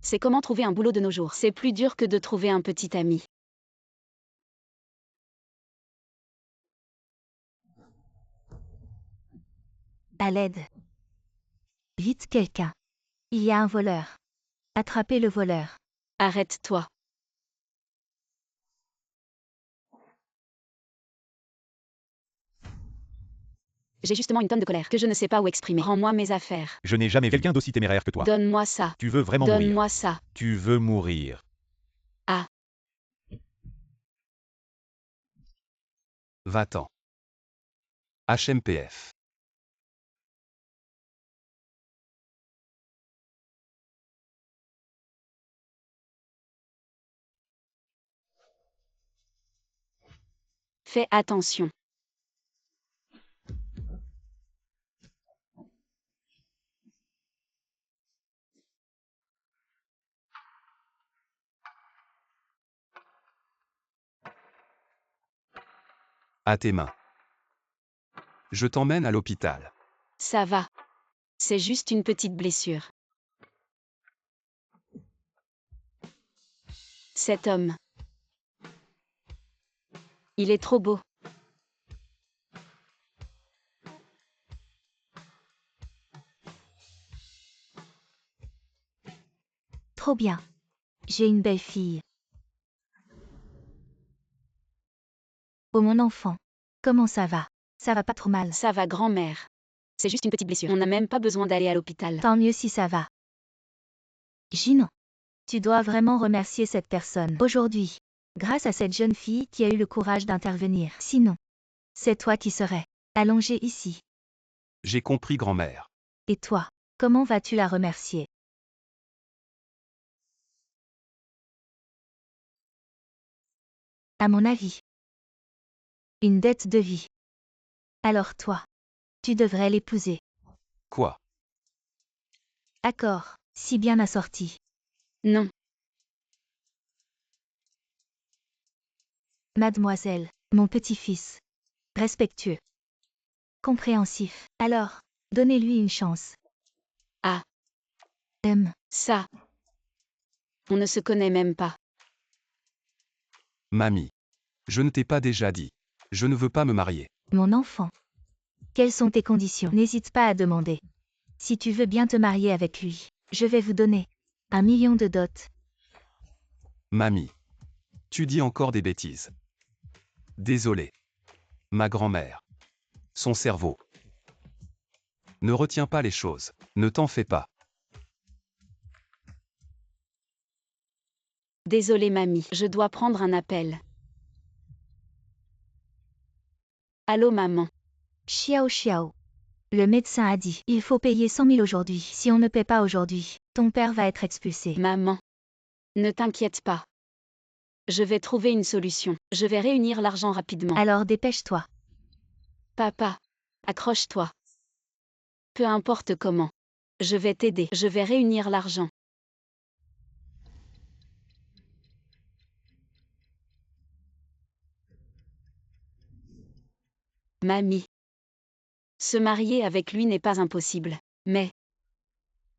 C'est comment trouver un boulot de nos jours. C'est plus dur que de trouver un petit ami. À l'aide. Vite quelqu'un. Il y a un voleur. Attrapez le voleur. Arrête-toi. J'ai justement une tonne de colère que je ne sais pas où exprimer. Rends-moi mes affaires. Je n'ai jamais vu quelqu'un d'aussi téméraire que toi. Donne-moi ça. Tu veux vraiment mourir. Donne-moi ça. Tu veux mourir. Ah. Va-t'en. HMPF. Fais attention. À tes mains. Je t'emmène à l'hôpital. Ça va. C'est juste une petite blessure. Cet homme. Il est trop beau. Trop bien. J'ai une belle fille. Oh mon enfant. Comment ça va? Ça va pas trop mal. Ça va, grand-mère. C'est juste une petite blessure. On n'a même pas besoin d'aller à l'hôpital. Tant mieux si ça va. Gino. Tu dois vraiment remercier cette personne. Aujourd'hui. Grâce à cette jeune fille qui a eu le courage d'intervenir. Sinon. C'est toi qui serais allongé ici. J'ai compris, grand-mère. Et toi, comment vas-tu la remercier? À mon avis. Une dette de vie. Alors toi. Tu devrais l'épouser. Quoi? Accord, si bien assorti. Non. Mademoiselle, mon petit-fils. Respectueux. Compréhensif. Alors, donnez-lui une chance. Ah. Ça. On ne se connaît même pas. Mamie. Je ne t'ai pas déjà dit. Je ne veux pas me marier. Mon enfant. Quelles sont tes conditions? N'hésite pas à demander. Si tu veux bien te marier avec lui, je vais vous donner 1 million de dot. Mamie. Tu dis encore des bêtises. Désolé. Ma grand-mère. Son cerveau. Ne retiens pas les choses. Ne t'en fais pas. Désolée, mamie. Je dois prendre un appel. Allô, maman. Xiao Xiao. Le médecin a dit, il faut payer 100 000 aujourd'hui. Si on ne paie pas aujourd'hui, ton père va être expulsé. Maman. Ne t'inquiète pas. Je vais trouver une solution. Je vais réunir l'argent rapidement. Alors dépêche-toi. Papa. Accroche-toi. Peu importe comment. Je vais t'aider. Je vais réunir l'argent. Mamie. Se marier avec lui n'est pas impossible. Mais.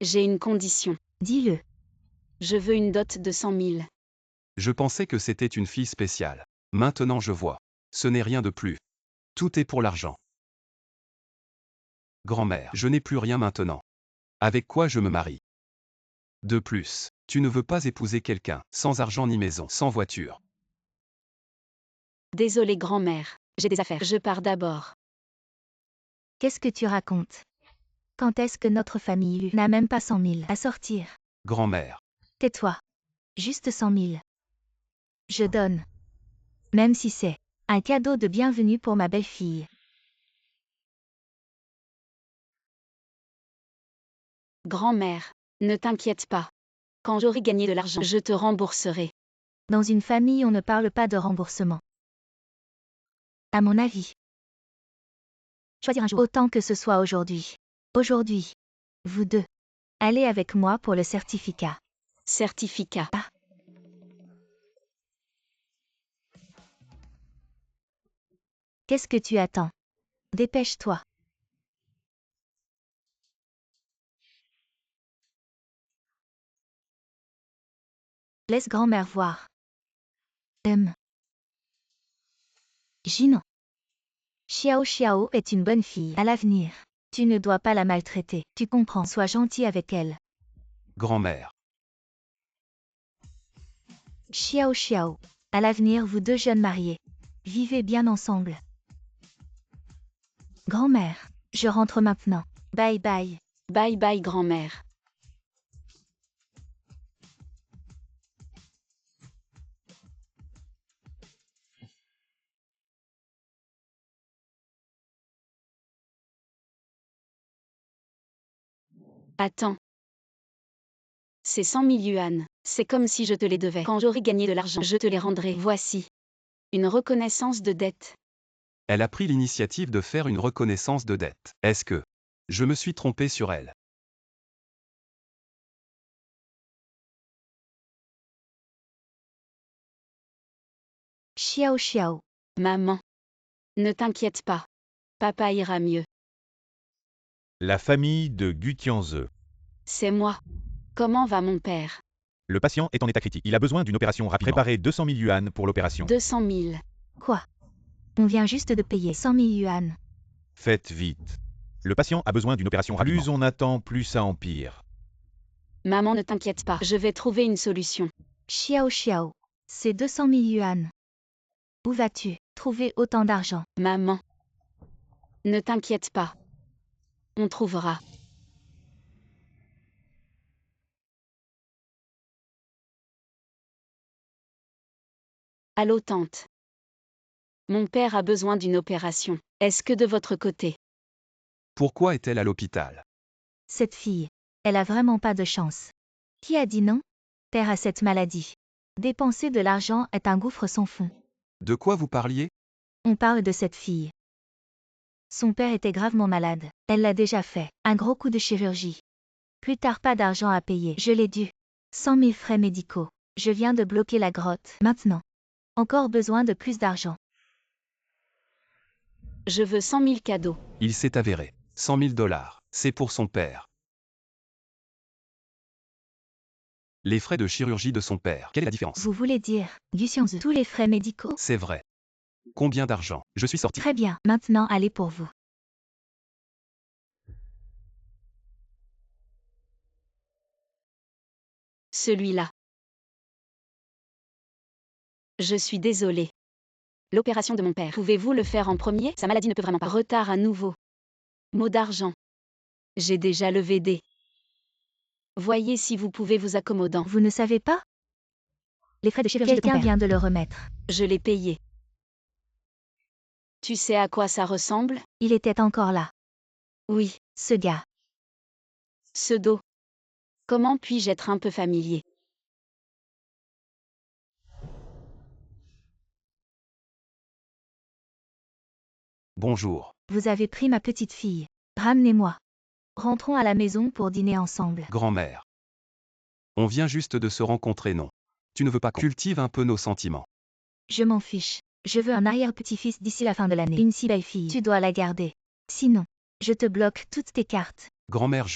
J'ai une condition. Dis-le. Je veux une dot de 100 000. Je pensais que c'était une fille spéciale. Maintenant je vois. Ce n'est rien de plus. Tout est pour l'argent. Grand-mère, je n'ai plus rien maintenant. Avec quoi je me marie? De plus, tu ne veux pas épouser quelqu'un, sans argent ni maison, sans voiture. Désolée, grand-mère. J'ai des affaires. Je pars d'abord. Qu'est-ce que tu racontes? Quand est-ce que notre famille n'a même pas 100 000 à sortir? Grand-mère. Tais-toi. Juste 100 000. Je donne. Même si c'est un cadeau de bienvenue pour ma belle-fille. Grand-mère. Ne t'inquiète pas. Quand j'aurai gagné de l'argent, je te rembourserai. Dans une famille, on ne parle pas de remboursement. À mon avis. Choisir un jour. Autant que ce soit aujourd'hui. Aujourd'hui. Vous deux. Allez avec moi pour le certificat. Certificat. Ah. Qu'est-ce que tu attends? Dépêche-toi. Laisse grand-mère voir. Jinan. Xiao Xiao est une bonne fille. À l'avenir, tu ne dois pas la maltraiter. Tu comprends, sois gentil avec elle. Grand-mère. Xiao Xiao. À l'avenir, vous deux jeunes mariés, vivez bien ensemble. Grand-mère, je rentre maintenant. Bye bye. Bye bye grand-mère. Attends. C'est 100 000 yuan. C'est comme si je te les devais. Quand j'aurai gagné de l'argent, je te les rendrai. Voici. Une reconnaissance de dette. Elle a pris l'initiative de faire une reconnaissance de dette. Est-ce que je me suis trompé sur elle? Xiao Xiao. Maman. Ne t'inquiète pas. Papa ira mieux. La famille de Gu Tianze. C'est moi. Comment va mon père? Le patient est en état critique. Il a besoin d'une opération rapide. Préparez 200 000 yuan pour l'opération. 200 000. Quoi? On vient juste de payer 100 000 yuan. Faites vite. Le patient a besoin d'une opération rapide. Plus on attend, plus ça empire. Maman, ne t'inquiète pas. Je vais trouver une solution. Xiao Xiao. C'est 200 000 yuan. Où vas-tu trouver autant d'argent? Maman. Ne t'inquiète pas. On trouvera. Allô tante. Mon père a besoin d'une opération. Est-ce que de votre côté? Pourquoi est-elle à l'hôpital? Cette fille, elle a vraiment pas de chance. Qui a dit non? Père a cette maladie. Dépenser de l'argent est un gouffre sans fond. De quoi vous parliez? On parle de cette fille. Son père était gravement malade. Elle l'a déjà fait. Un gros coup de chirurgie. Plus tard, pas d'argent à payer. Je l'ai dû. 100 000 frais médicaux. Je viens de bloquer la grotte. Maintenant. Encore besoin de plus d'argent. Je veux 100 000 cadeaux. Il s'est avéré. 100 000 $. C'est pour son père. Les frais de chirurgie de son père. Quelle est la différence? Vous voulez dire, Gu Xianze, tous les frais médicaux? C'est vrai. Combien d'argent? Je suis sorti. Très bien. Maintenant, allez pour vous. Celui-là. Je suis désolée. L'opération de mon père. Pouvez-vous le faire en premier? Sa maladie ne peut vraiment pas. Retard à nouveau. Mot d'argent. J'ai déjà levé des. Voyez si vous pouvez vous accommodant. Vous ne savez pas? Les frais de chirurgie de ton Quelqu'un père vient de le remettre. Je l'ai payé. Tu sais à quoi ça ressemble? Il était encore là. Oui, Ce gars. ce dos. Comment puis-je être un peu familier? Bonjour. Vous avez pris ma petite fille. Ramenez-moi. Rentrons à la maison pour dîner ensemble. Grand-mère. On vient juste de se rencontrer, non? Tu ne veux pas qu'on cultive un peu nos sentiments? Je m'en fiche. Je veux un arrière-petit-fils d'ici la fin de l'année. Une si belle fille. Tu dois la garder. Sinon, je te bloque toutes tes cartes. Grand-mère,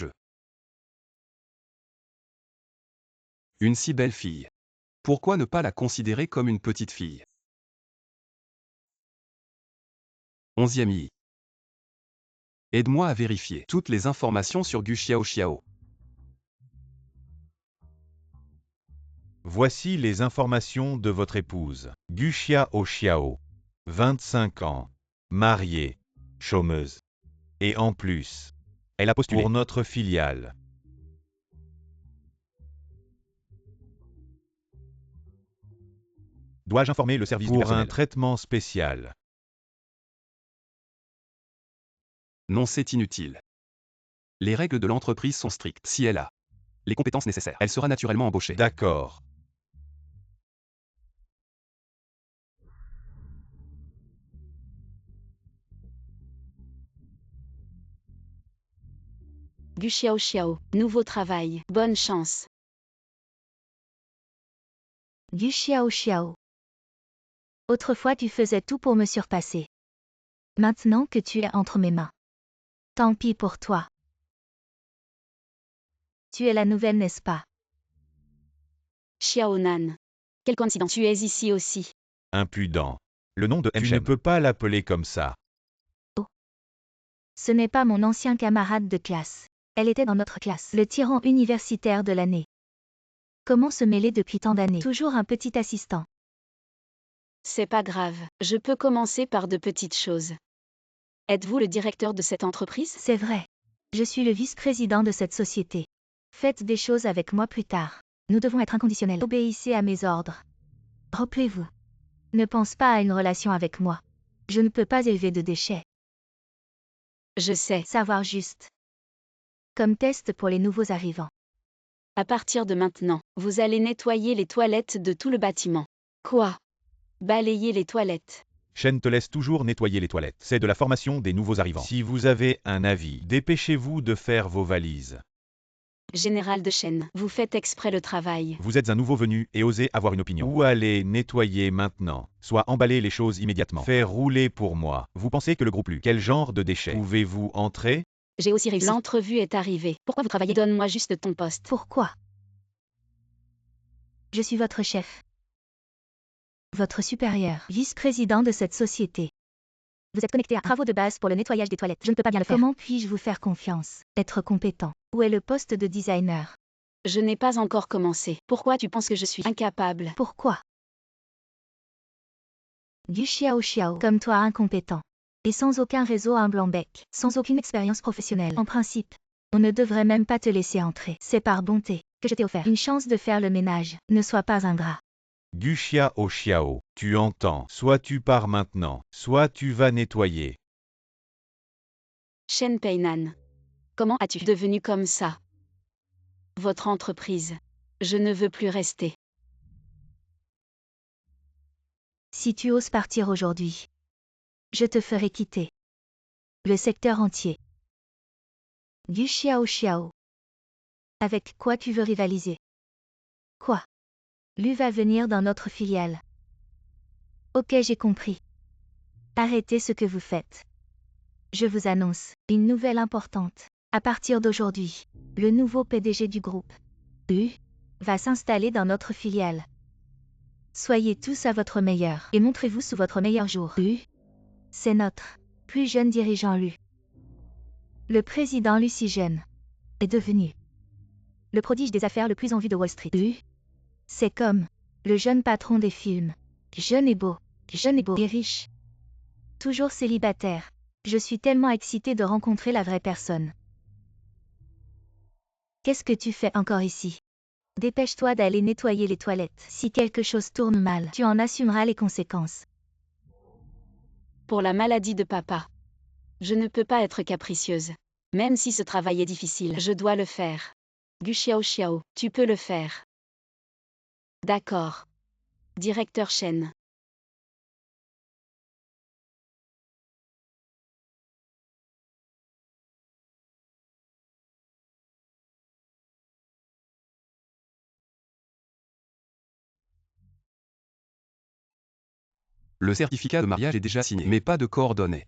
Une si belle fille. Pourquoi ne pas la considérer comme une petite fille? 11e I. Aide-moi à vérifier toutes les informations sur Gu Xiao Xiao. Voici les informations de votre épouse. Gu Xiao Xiao. 25 ans. Mariée. Chômeuse. Et en plus, elle a postulé pour notre filiale. Dois-je informer le service du personnel? Pour un traitement spécial. Non, c'est inutile. Les règles de l'entreprise sont strictes. Si elle a les compétences nécessaires, elle sera naturellement embauchée. D'accord. Gu Xiao Xiao. Nouveau travail. Bonne chance. Gu Xiao Xiao. Autrefois tu faisais tout pour me surpasser. Maintenant que tu es entre mes mains. Tant pis pour toi. Tu es la nouvelle, n'est-ce pas? Xiaonan. Quelle coïncidence, tu es ici aussi. Impudent. Le nom de Tu Tu ne peux pas l'appeler comme ça. Ce n'est pas mon ancien camarade de classe. Elle était dans notre classe. Le tyran universitaire de l'année. Comment se mêler depuis tant d'années? Toujours un petit assistant. C'est pas grave, je peux commencer par de petites choses. Êtes-vous le directeur de cette entreprise? C'est vrai. Je suis le vice-président de cette société. Faites des choses avec moi plus tard. Nous devons être inconditionnels. Obéissez à mes ordres. Rappelez-vous. Ne pense pas à une relation avec moi. Je ne peux pas élever de déchets. Je sais. Savoir juste. Comme test pour les nouveaux arrivants. À partir de maintenant, vous allez nettoyer les toilettes de tout le bâtiment. Quoi? Balayer les toilettes. Shen te laisse toujours nettoyer les toilettes. C'est de la formation des nouveaux arrivants. Si vous avez un avis, dépêchez-vous de faire vos valises. Général de Shen, vous faites exprès le travail. Vous êtes un nouveau venu et osez avoir une opinion. Ou allez nettoyer maintenant, soit emballer les choses immédiatement. Faire rouler pour moi. Vous pensez que le groupe lui, quel genre de déchets? Pouvez-vous entrer? J'ai aussi réussi. L'entrevue est arrivée. Pourquoi vous travaillez? Donne-moi juste ton poste. Pourquoi? Je suis votre chef. Votre supérieur, vice-président de cette société. Vous êtes connecté à travaux de base pour le nettoyage des toilettes. Je ne peux pas bien le faire. Comment puis-je vous faire confiance? Être compétent. Où est le poste de designer? Je n'ai pas encore commencé. Pourquoi tu penses que je suis incapable? Pourquoi? Du xiao xiao, comme toi incompétent. Et sans aucun réseau à un blanc-bec, sans aucune expérience professionnelle. En principe, on ne devrait même pas te laisser entrer. C'est par bonté que je t'ai offert une chance de faire le ménage. Ne sois pas ingrat. Du Xiao Xiao, tu entends. Soit tu pars maintenant, soit tu vas nettoyer. Shen Peinan. Comment as-tu devenu comme ça? Votre entreprise. Je ne veux plus rester. Si tu oses partir aujourd'hui, je te ferai quitter le secteur entier. Du xiao xiao. Avec quoi tu veux rivaliser? Quoi? Lui va venir dans notre filiale. Ok, j'ai compris. Arrêtez ce que vous faites. Je vous annonce une nouvelle importante. À partir d'aujourd'hui, le nouveau PDG du groupe U va s'installer dans notre filiale. Soyez tous à votre meilleur et montrez-vous sous votre meilleur jour. U, c'est notre plus jeune dirigeant Lu. Le président Lu si jeune est devenu le prodige des affaires le plus en vue de Wall Street. U, c'est comme le jeune patron des films. Jeune et beau et riche. Toujours célibataire. Je suis tellement excitée de rencontrer la vraie personne. Qu'est-ce que tu fais encore ici? Dépêche-toi d'aller nettoyer les toilettes. Si quelque chose tourne mal, tu en assumeras les conséquences. Pour la maladie de papa. Je ne peux pas être capricieuse. Même si ce travail est difficile, je dois le faire. Gu Xiao Xiao, tu peux le faire. D'accord. Directeur Shen. Le certificat de mariage est déjà signé, mais pas de coordonnées.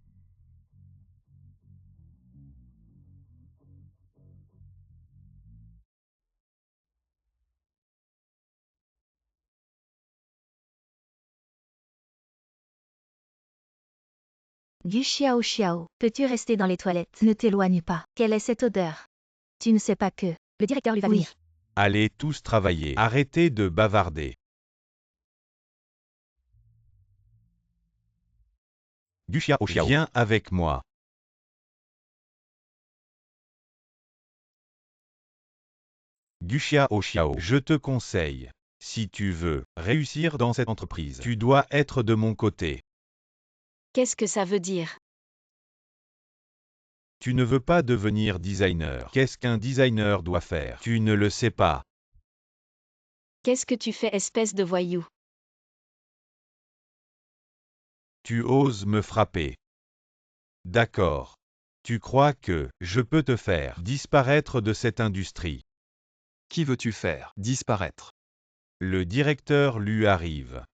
Gu xiao xiao, peux-tu rester dans les toilettes? Ne t'éloigne pas. Quelle est cette odeur? Tu ne sais pas que le directeur lui va venir. Allez tous travailler. Arrêtez de bavarder. Du Xiao Xiao, viens avec moi. Du Xiao Xiao, je te conseille. Si tu veux réussir dans cette entreprise, tu dois être de mon côté. Qu'est-ce que ça veut dire? Tu ne veux pas devenir designer. Qu'est-ce qu'un designer doit faire? Tu ne le sais pas. Qu'est-ce que tu fais, espèce de voyou? Tu oses me frapper. D'accord. Tu crois que je peux te faire disparaître de cette industrie? Qui veux-tu faire disparaître? Le directeur lui arrive.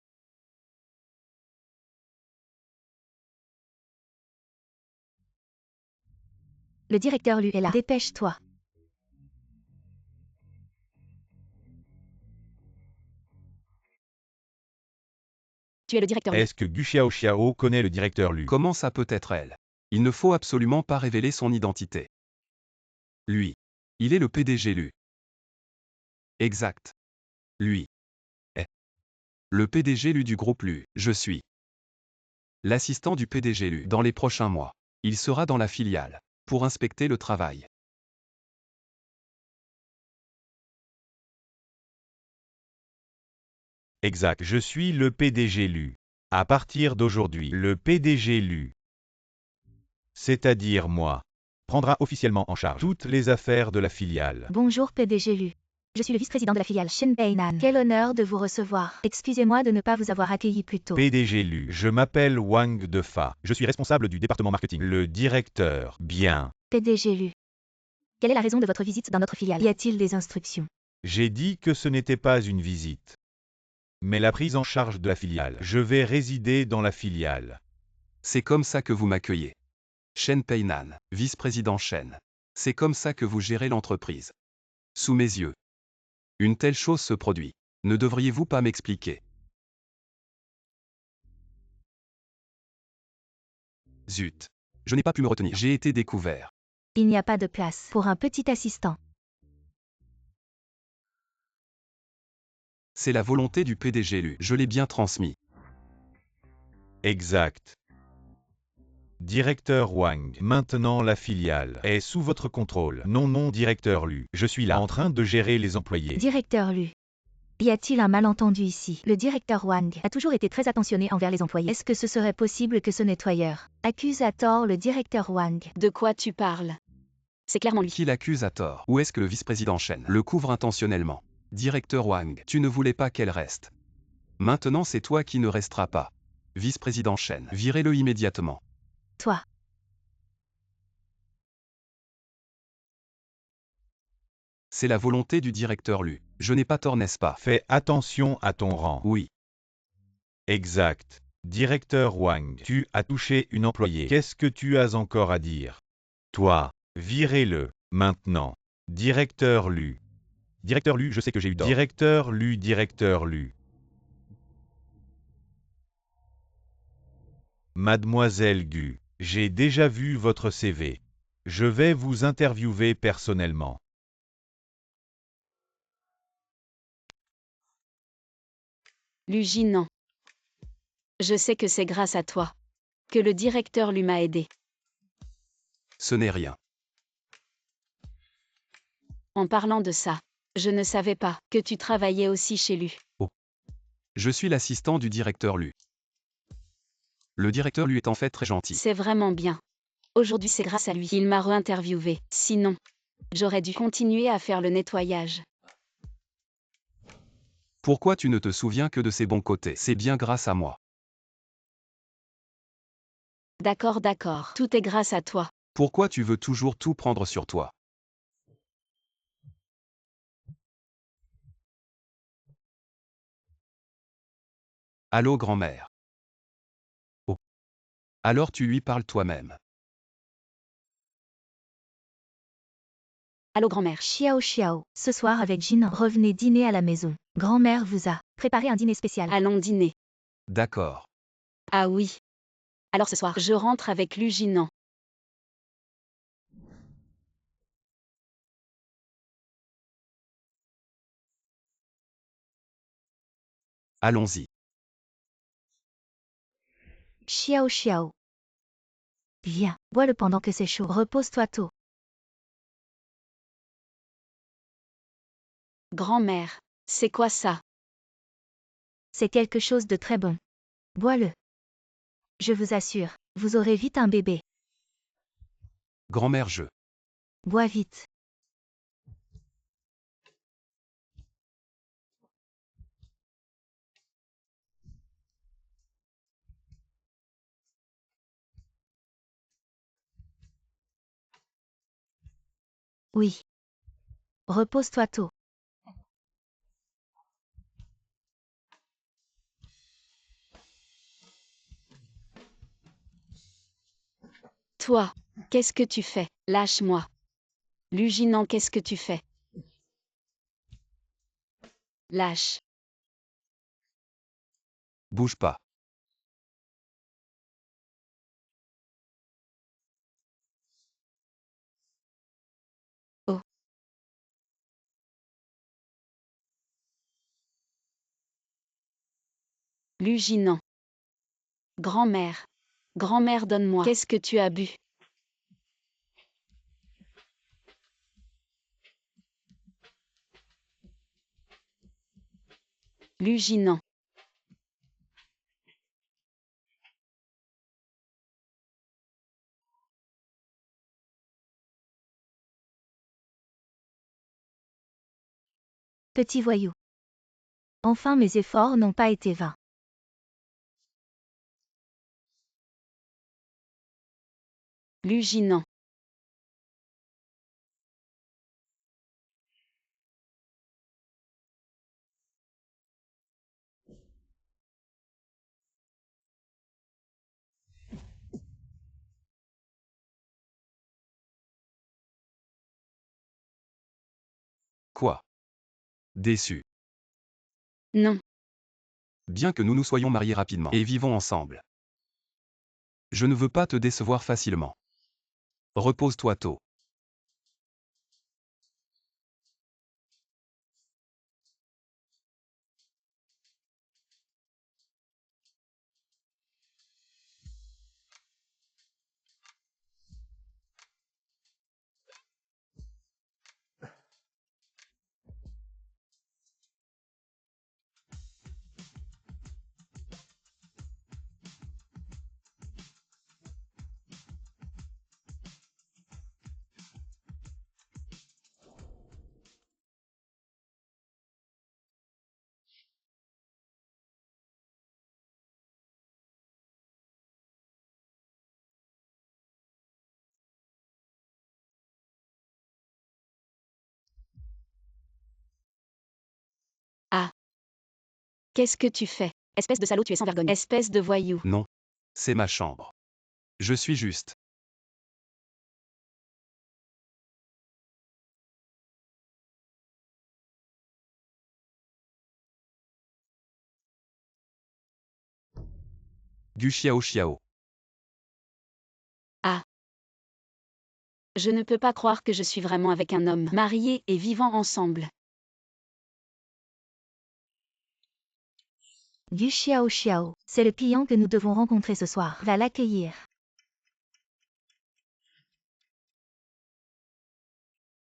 Le directeur Lu est là. Dépêche-toi. Tu es le directeur Lu. Est-ce que Gu Xiaoxiao connaît le directeur Lu? Comment ça peut être elle? Il ne faut absolument pas révéler son identité. Lui. Il est le PDG Lu. Exact. Lui. Est. Le PDG Lu du groupe Lu. Je suis l'assistant du PDG Lu. Dans les prochains mois, il sera dans la filiale pour inspecter le travail. Exact. Je suis le PDG Lu. À partir d'aujourd'hui, le PDG Lu, c'est-à-dire moi, prendra officiellement en charge toutes les affaires de la filiale. Bonjour PDG Lu. Je suis le vice-président de la filiale Shenpeinan. Quel honneur de vous recevoir. Excusez-moi de ne pas vous avoir accueilli plus tôt. PDG Lu, je m'appelle Wang Defa. Je suis responsable du département marketing. Le directeur, bien. PDG Lu. Quelle est la raison de votre visite dans notre filiale? Y a-t-il des instructions? J'ai dit que ce n'était pas une visite, mais la prise en charge de la filiale. Je vais résider dans la filiale. C'est comme ça que vous m'accueillez. Shen Peinan, vice-président Shen. C'est comme ça que vous gérez l'entreprise. Sous mes yeux. Une telle chose se produit. Ne devriez-vous pas m'expliquer? Zut. Je n'ai pas pu me retenir. J'ai été découvert. Il n'y a pas de place pour un petit assistant. C'est la volonté du PDG Lu. Je l'ai bien transmis. Exact. Directeur Wang, maintenant la filiale est sous votre contrôle. Non, directeur Lu, je suis là en train de gérer les employés. Directeur Lu. Y a-t-il un malentendu ici? Le directeur Wang a toujours été très attentionné envers les employés. Est-ce que ce serait possible que ce nettoyeur accuse à tort le directeur Wang? De quoi tu parles? C'est clairement lui. Qui l'accuse à tort? Ou est-ce que le vice-président Shen le couvre intentionnellement? Directeur Wang, tu ne voulais pas qu'elle reste. Maintenant c'est toi qui ne resteras pas. Vice-président Shen, virez-le immédiatement. Toi. C'est la volonté du directeur Lu. Je n'ai pas tort, n'est-ce pas? Fais attention à ton rang. Oui. Exact. Directeur Wang, tu as touché une employée. Qu'est-ce que tu as encore à dire? Toi, virez-le, maintenant. Directeur Lu. Directeur Lu, je sais que j'ai eu tort. Directeur Lu. Mademoiselle Gu, j'ai déjà vu votre CV. Je vais vous interviewer personnellement. Luigi, non. Je sais que c'est grâce à toi que le directeur Lu m'a aidé. Ce n'est rien. En parlant de ça, je ne savais pas que tu travaillais aussi chez Lu. Je suis l'assistant du directeur Lu. Le directeur Lu est en fait très gentil. C'est vraiment bien. Aujourd'hui, c'est grâce à lui. Il m'a re-interviewé. Sinon, j'aurais dû continuer à faire le nettoyage. Pourquoi tu ne te souviens que de ses bons côtés? C'est bien grâce à moi. D'accord. Tout est grâce à toi. Pourquoi tu veux toujours tout prendre sur toi? Allô, grand-mère. Oh. Alors tu lui parles toi-même. Allô, grand-mère. Xiao. Ce soir avec Jinan, revenez dîner à la maison. Grand-mère vous a préparé un dîner spécial. Allons dîner. D'accord. Ah oui. Alors ce soir, je rentre avec Luigi, non. Allons-y. Xiao. Viens, bois-le pendant que c'est chaud. Repose-toi tôt. Grand-mère, c'est quoi ça? C'est quelque chose de très bon. Bois-le. Je vous assure, vous aurez vite un bébé. Grand-mère, je. Bois vite. Oui. Repose-toi tôt. Toi, qu'est-ce que tu fais? Lâche-moi. Luigi, non, qu'est-ce que tu fais? Lâche. Bouge pas. Luginant. Grand-mère. Grand-mère, donne-moi. Qu'est-ce que tu as bu? Luginant. Petit voyou. Enfin mes efforts n'ont pas été vains. Luginant. Quoi? Déçu. Non. Bien que nous nous soyons mariés rapidement et vivons ensemble. Je ne veux pas te décevoir facilement. Repose-toi tôt. Ah. Qu'est-ce que tu fais? Espèce de salaud, tu es sans vergogne. Espèce de voyou. Non. C'est ma chambre. Je suis juste. Du chiao chiao. Ah. Je ne peux pas croire que je suis vraiment avec un homme, marié et vivant ensemble. Gu Xiao Xiao, c'est le client que nous devons rencontrer ce soir. Va l'accueillir.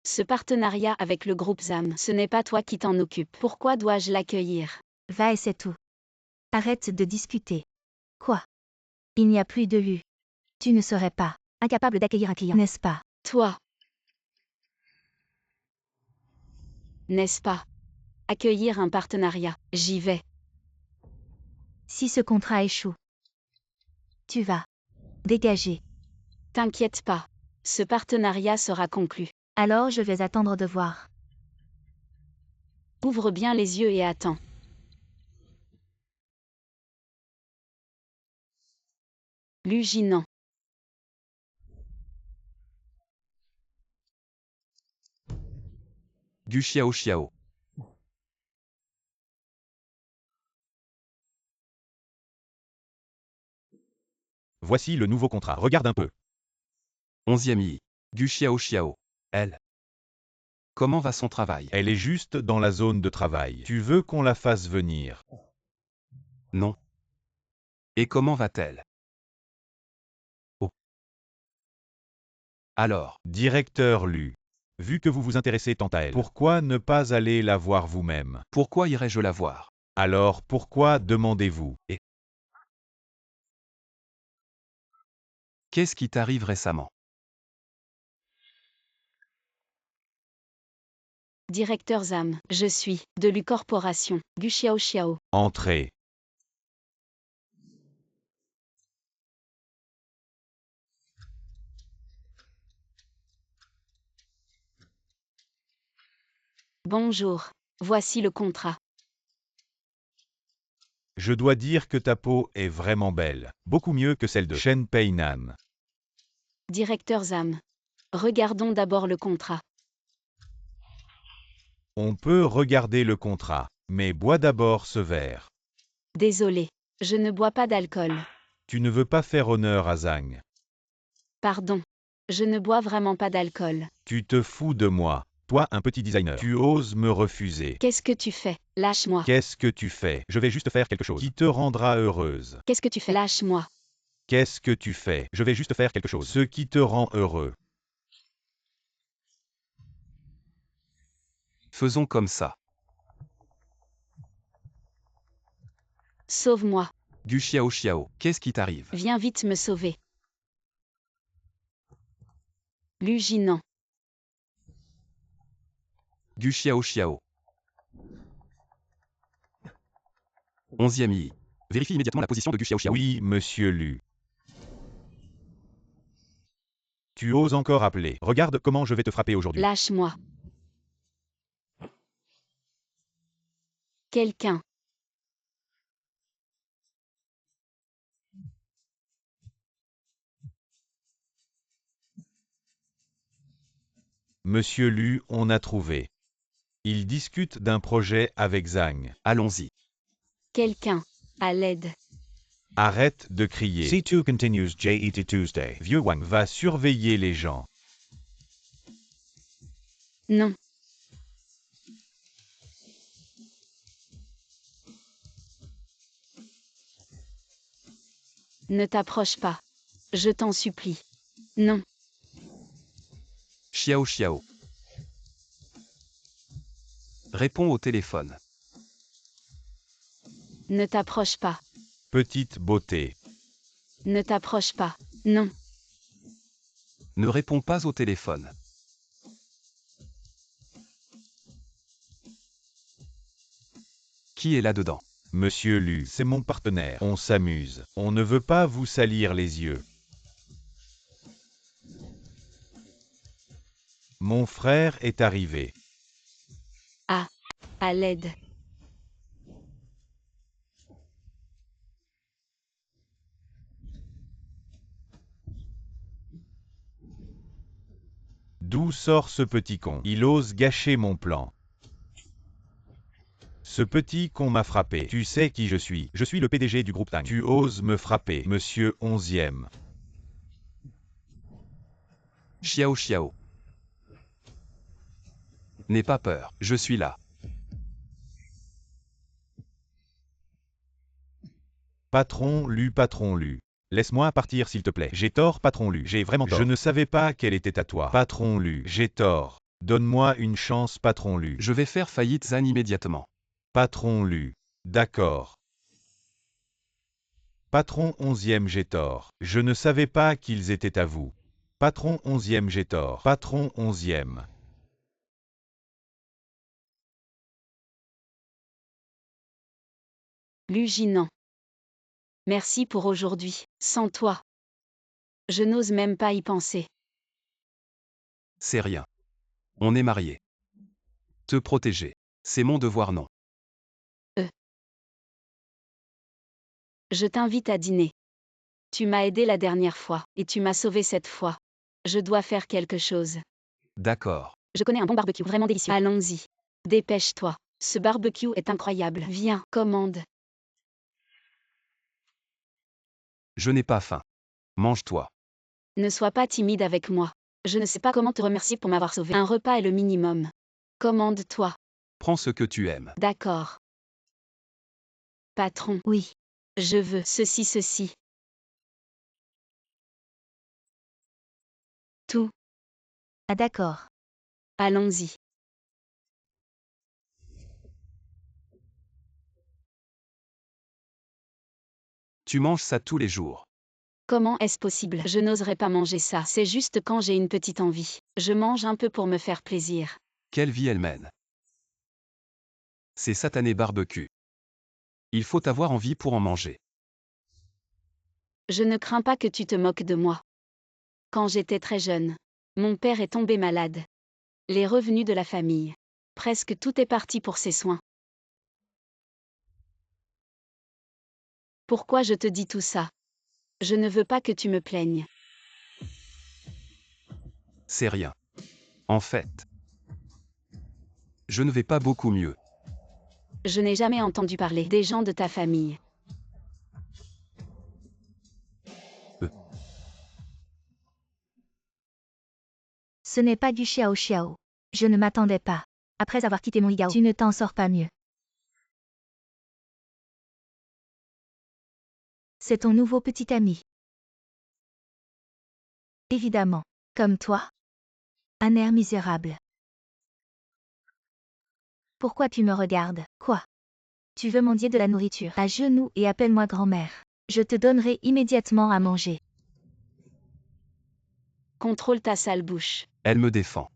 Ce partenariat avec le groupe ZAM, ce n'est pas toi qui t'en occupe. Pourquoi dois-je l'accueillir? Va et c'est tout. Arrête de discuter. Quoi? Il n'y a plus de lui. Tu ne serais pas incapable d'accueillir un client, n'est-ce pas? Toi. N'est-ce pas? Accueillir un partenariat. J'y vais. Si ce contrat échoue, tu vas dégager. T'inquiète pas. Ce partenariat sera conclu. Alors je vais attendre de voir. Ouvre bien les yeux et attends. Luginant. Du chiao chiao. Voici le nouveau contrat. Regarde un peu. 11e I. Du chiao chiao. Elle. Comment va son travail? Elle est juste dans la zone de travail. Tu veux qu'on la fasse venir? Non. Et comment va-t-elle? Oh. Alors, Directeur Lu. Vu que vous vous intéressez tant à elle, pourquoi ne pas aller la voir vous-même? pourquoi irais-je la voir? Alors pourquoi demandez-vous? Et qu'est-ce qui t'arrive récemment? Directeur ZAM. Je suis de Lu Corporation. Gu Xiao Xiao. Entrez. Bonjour. Voici le contrat. Je dois dire que ta peau est vraiment belle. Beaucoup mieux que celle de Shen Peinan. Directeur ZAM. Regardons d'abord le contrat. On peut regarder le contrat, mais bois d'abord ce verre. Désolé. Je ne bois pas d'alcool. Tu ne veux pas faire honneur à Zhang. Pardon. Je ne bois vraiment pas d'alcool. Tu te fous de moi. Toi, un petit designer. Tu oses me refuser. Qu'est-ce que tu fais? Lâche-moi. Qu'est-ce que tu fais? Je vais juste faire quelque chose qui te rendra heureuse. Qu'est-ce que tu fais? Lâche-moi. Qu'est-ce que tu fais? Je vais juste faire quelque chose. Ce qui te rend heureux. Faisons comme ça. Sauve-moi. Du xiao xiao, qu'est-ce qui t'arrive? Viens vite me sauver. Luginant. Du xiao xiao. 11e I. Vérifie immédiatement la position de du xiao xiao. Oui, monsieur Lu. Tu oses encore appeler. Regarde comment je vais te frapper aujourd'hui. Lâche-moi. Quelqu'un. Monsieur Lu, on a trouvé. Il discute d'un projet avec Zhang. Allons-y. Quelqu'un. À l'aide. Arrête de crier. C2 continues JET Tuesday. Vieux Wang va surveiller les gens. Non. Ne t'approche pas. Je t'en supplie. Non. Xiao xiao. Réponds au téléphone. Ne t'approche pas. Petite beauté. Ne t'approche pas. Non. Ne réponds pas au téléphone. Qui est là-dedans? Monsieur Lu, c'est mon partenaire. On s'amuse. On ne veut pas vous salir les yeux. Mon frère est arrivé. À l'aide. D'où sort ce petit con? Il ose gâcher mon plan. Ce petit con m'a frappé. Tu sais qui je suis? Je suis le PDG du groupe Tang. Tu oses me frapper, monsieur 11e. Xiao xiao. N'aie pas peur, je suis là. Patron Lu. Laisse-moi partir s'il te plaît. J'ai tort, patron Lu. J'ai vraiment tort. Je ne savais pas qu'elle était à toi. Patron Lu, j'ai tort. Donne-moi une chance, patron Lu. Je vais faire faillite Zan immédiatement. Patron Lu. D'accord. Patron 11e, j'ai tort. Je ne savais pas qu'ils étaient à vous. Patron 11e, j'ai tort. Patron 11e. Luginant. Merci pour aujourd'hui. Sans toi. Je n'ose même pas y penser. C'est rien. On est mariés. Te protéger. C'est mon devoir, non. Je t'invite à dîner. Tu m'as aidé la dernière fois, et tu m'as sauvé cette fois. Je dois faire quelque chose. D'accord. Je connais un bon barbecue vraiment délicieux. Allons-y. Dépêche-toi. Ce barbecue est incroyable. Viens, commande. Je n'ai pas faim. Mange-toi. Ne sois pas timide avec moi. Je ne sais pas comment te remercier pour m'avoir sauvé. Un repas est le minimum. Commande-toi. Prends ce que tu aimes. D'accord. Patron, Oui. je veux ceci. Tout. Ah d'accord. Allons-y. Tu manges ça tous les jours. Comment est-ce possible? Je n'oserais pas manger ça. C'est juste quand j'ai une petite envie. Je mange un peu pour me faire plaisir. Quelle vie elle mène. C'est satané barbecue. Il faut avoir envie pour en manger. Je ne crains pas que tu te moques de moi. Quand j'étais très jeune, mon père est tombé malade. Les revenus de la famille. Presque tout est parti pour ses soins. Pourquoi je te dis tout ça? Je ne veux pas que tu me plaignes. C'est rien. En fait. Je ne vais pas beaucoup mieux. Je n'ai jamais entendu parler des gens de ta famille. Ce n'est pas du xiao xiao. Je ne m'attendais pas. Après avoir quitté mon Igao, tu ne t'en sors pas mieux. C'est ton nouveau petit ami. Évidemment. Comme toi. Un air misérable. Pourquoi tu me regardes? Quoi? Tu veux mendier de la nourriture? À genoux et appelle-moi grand-mère. Je te donnerai immédiatement à manger. Contrôle ta sale bouche. Elle me défend.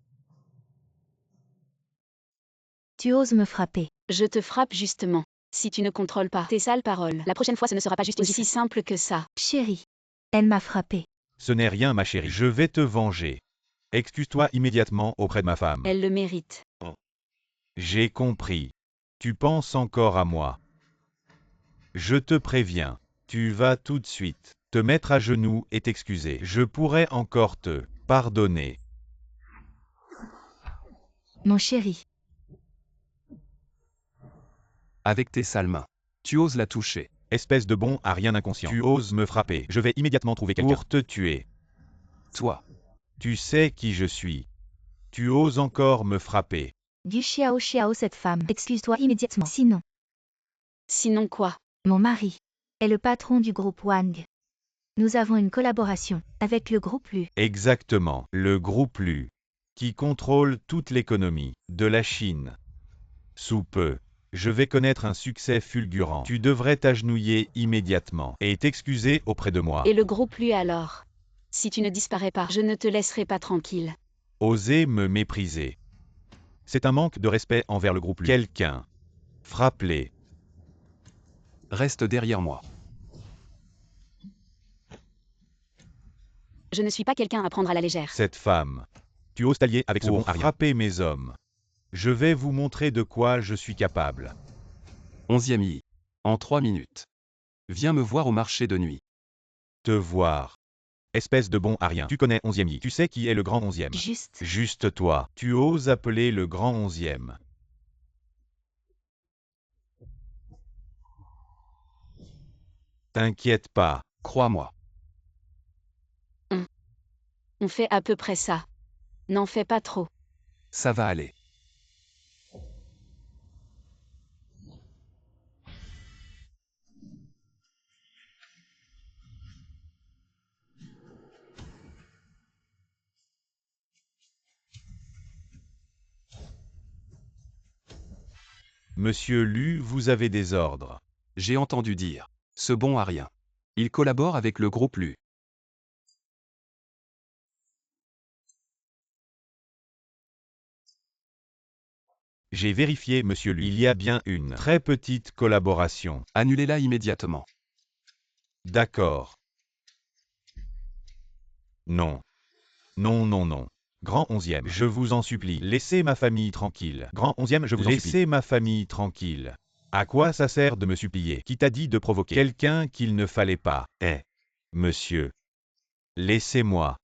Tu oses me frapper. Je te frappe justement. Si tu ne contrôles pas tes sales paroles, la prochaine fois ce ne sera pas juste aussi simple que ça. Chérie. Elle m'a frappé. Ce n'est rien, ma chérie. Je vais te venger. Excuse-toi immédiatement auprès de ma femme. Elle le mérite. J'ai compris. Tu penses encore à moi. Je te préviens. Tu vas tout de suite te mettre à genoux et t'excuser. Je pourrais encore te pardonner. Mon chéri. Avec tes sales mains. Tu oses la toucher. Espèce de bon à rien inconscient. Tu oses me frapper. Je vais immédiatement trouver quelqu'un pour te tuer. Toi. Tu sais qui je suis. Tu oses encore me frapper. Du chiao cette femme. Excuse-toi immédiatement. Sinon, Sinon quoi? mon mari est le patron du groupe Wang. Nous avons une collaboration avec le groupe Lu. Exactement. Le groupe Lu, qui contrôle toute l'économie de la Chine. Sous peu, je vais connaître un succès fulgurant. Tu devrais t'agenouiller immédiatement et t'excuser auprès de moi. Et le groupe lui alors? Si tu ne disparais pas, je ne te laisserai pas tranquille. Oser me mépriser. C'est un manque de respect envers le groupe Lu. Quelqu'un. Frappe-les. Reste derrière moi. Je ne suis pas quelqu'un à prendre à la légère. Cette femme. Tu oses t'allier avec ce bon pour à rien. Frapper mes hommes. Je vais vous montrer de quoi je suis capable. 11e I. En 3 minutes. Viens me voir au marché de nuit. Te voir. Espèce de bon à rien. Tu connais 11e I. Tu sais qui est le grand 11e. Juste. Juste toi. Tu oses appeler le grand 11e. T'inquiète pas. Crois-moi. On fait à peu près ça. N'en fais pas trop. Ça va aller. Monsieur Lu, vous avez des ordres. J'ai entendu dire. Ce bon à rien. Il collabore avec le groupe Lu. J'ai vérifié, monsieur Lu. Il y a bien une très petite collaboration. Annulez-la immédiatement. D'accord. Non. Non, non, non. Grand 11e, je vous en supplie, laissez ma famille tranquille. Grand 11e, je vous en supplie. Laissez ma famille tranquille. À quoi ça sert de me supplier? Qui t'a dit de provoquer quelqu'un qu'il ne fallait pas? Monsieur. Laissez-moi.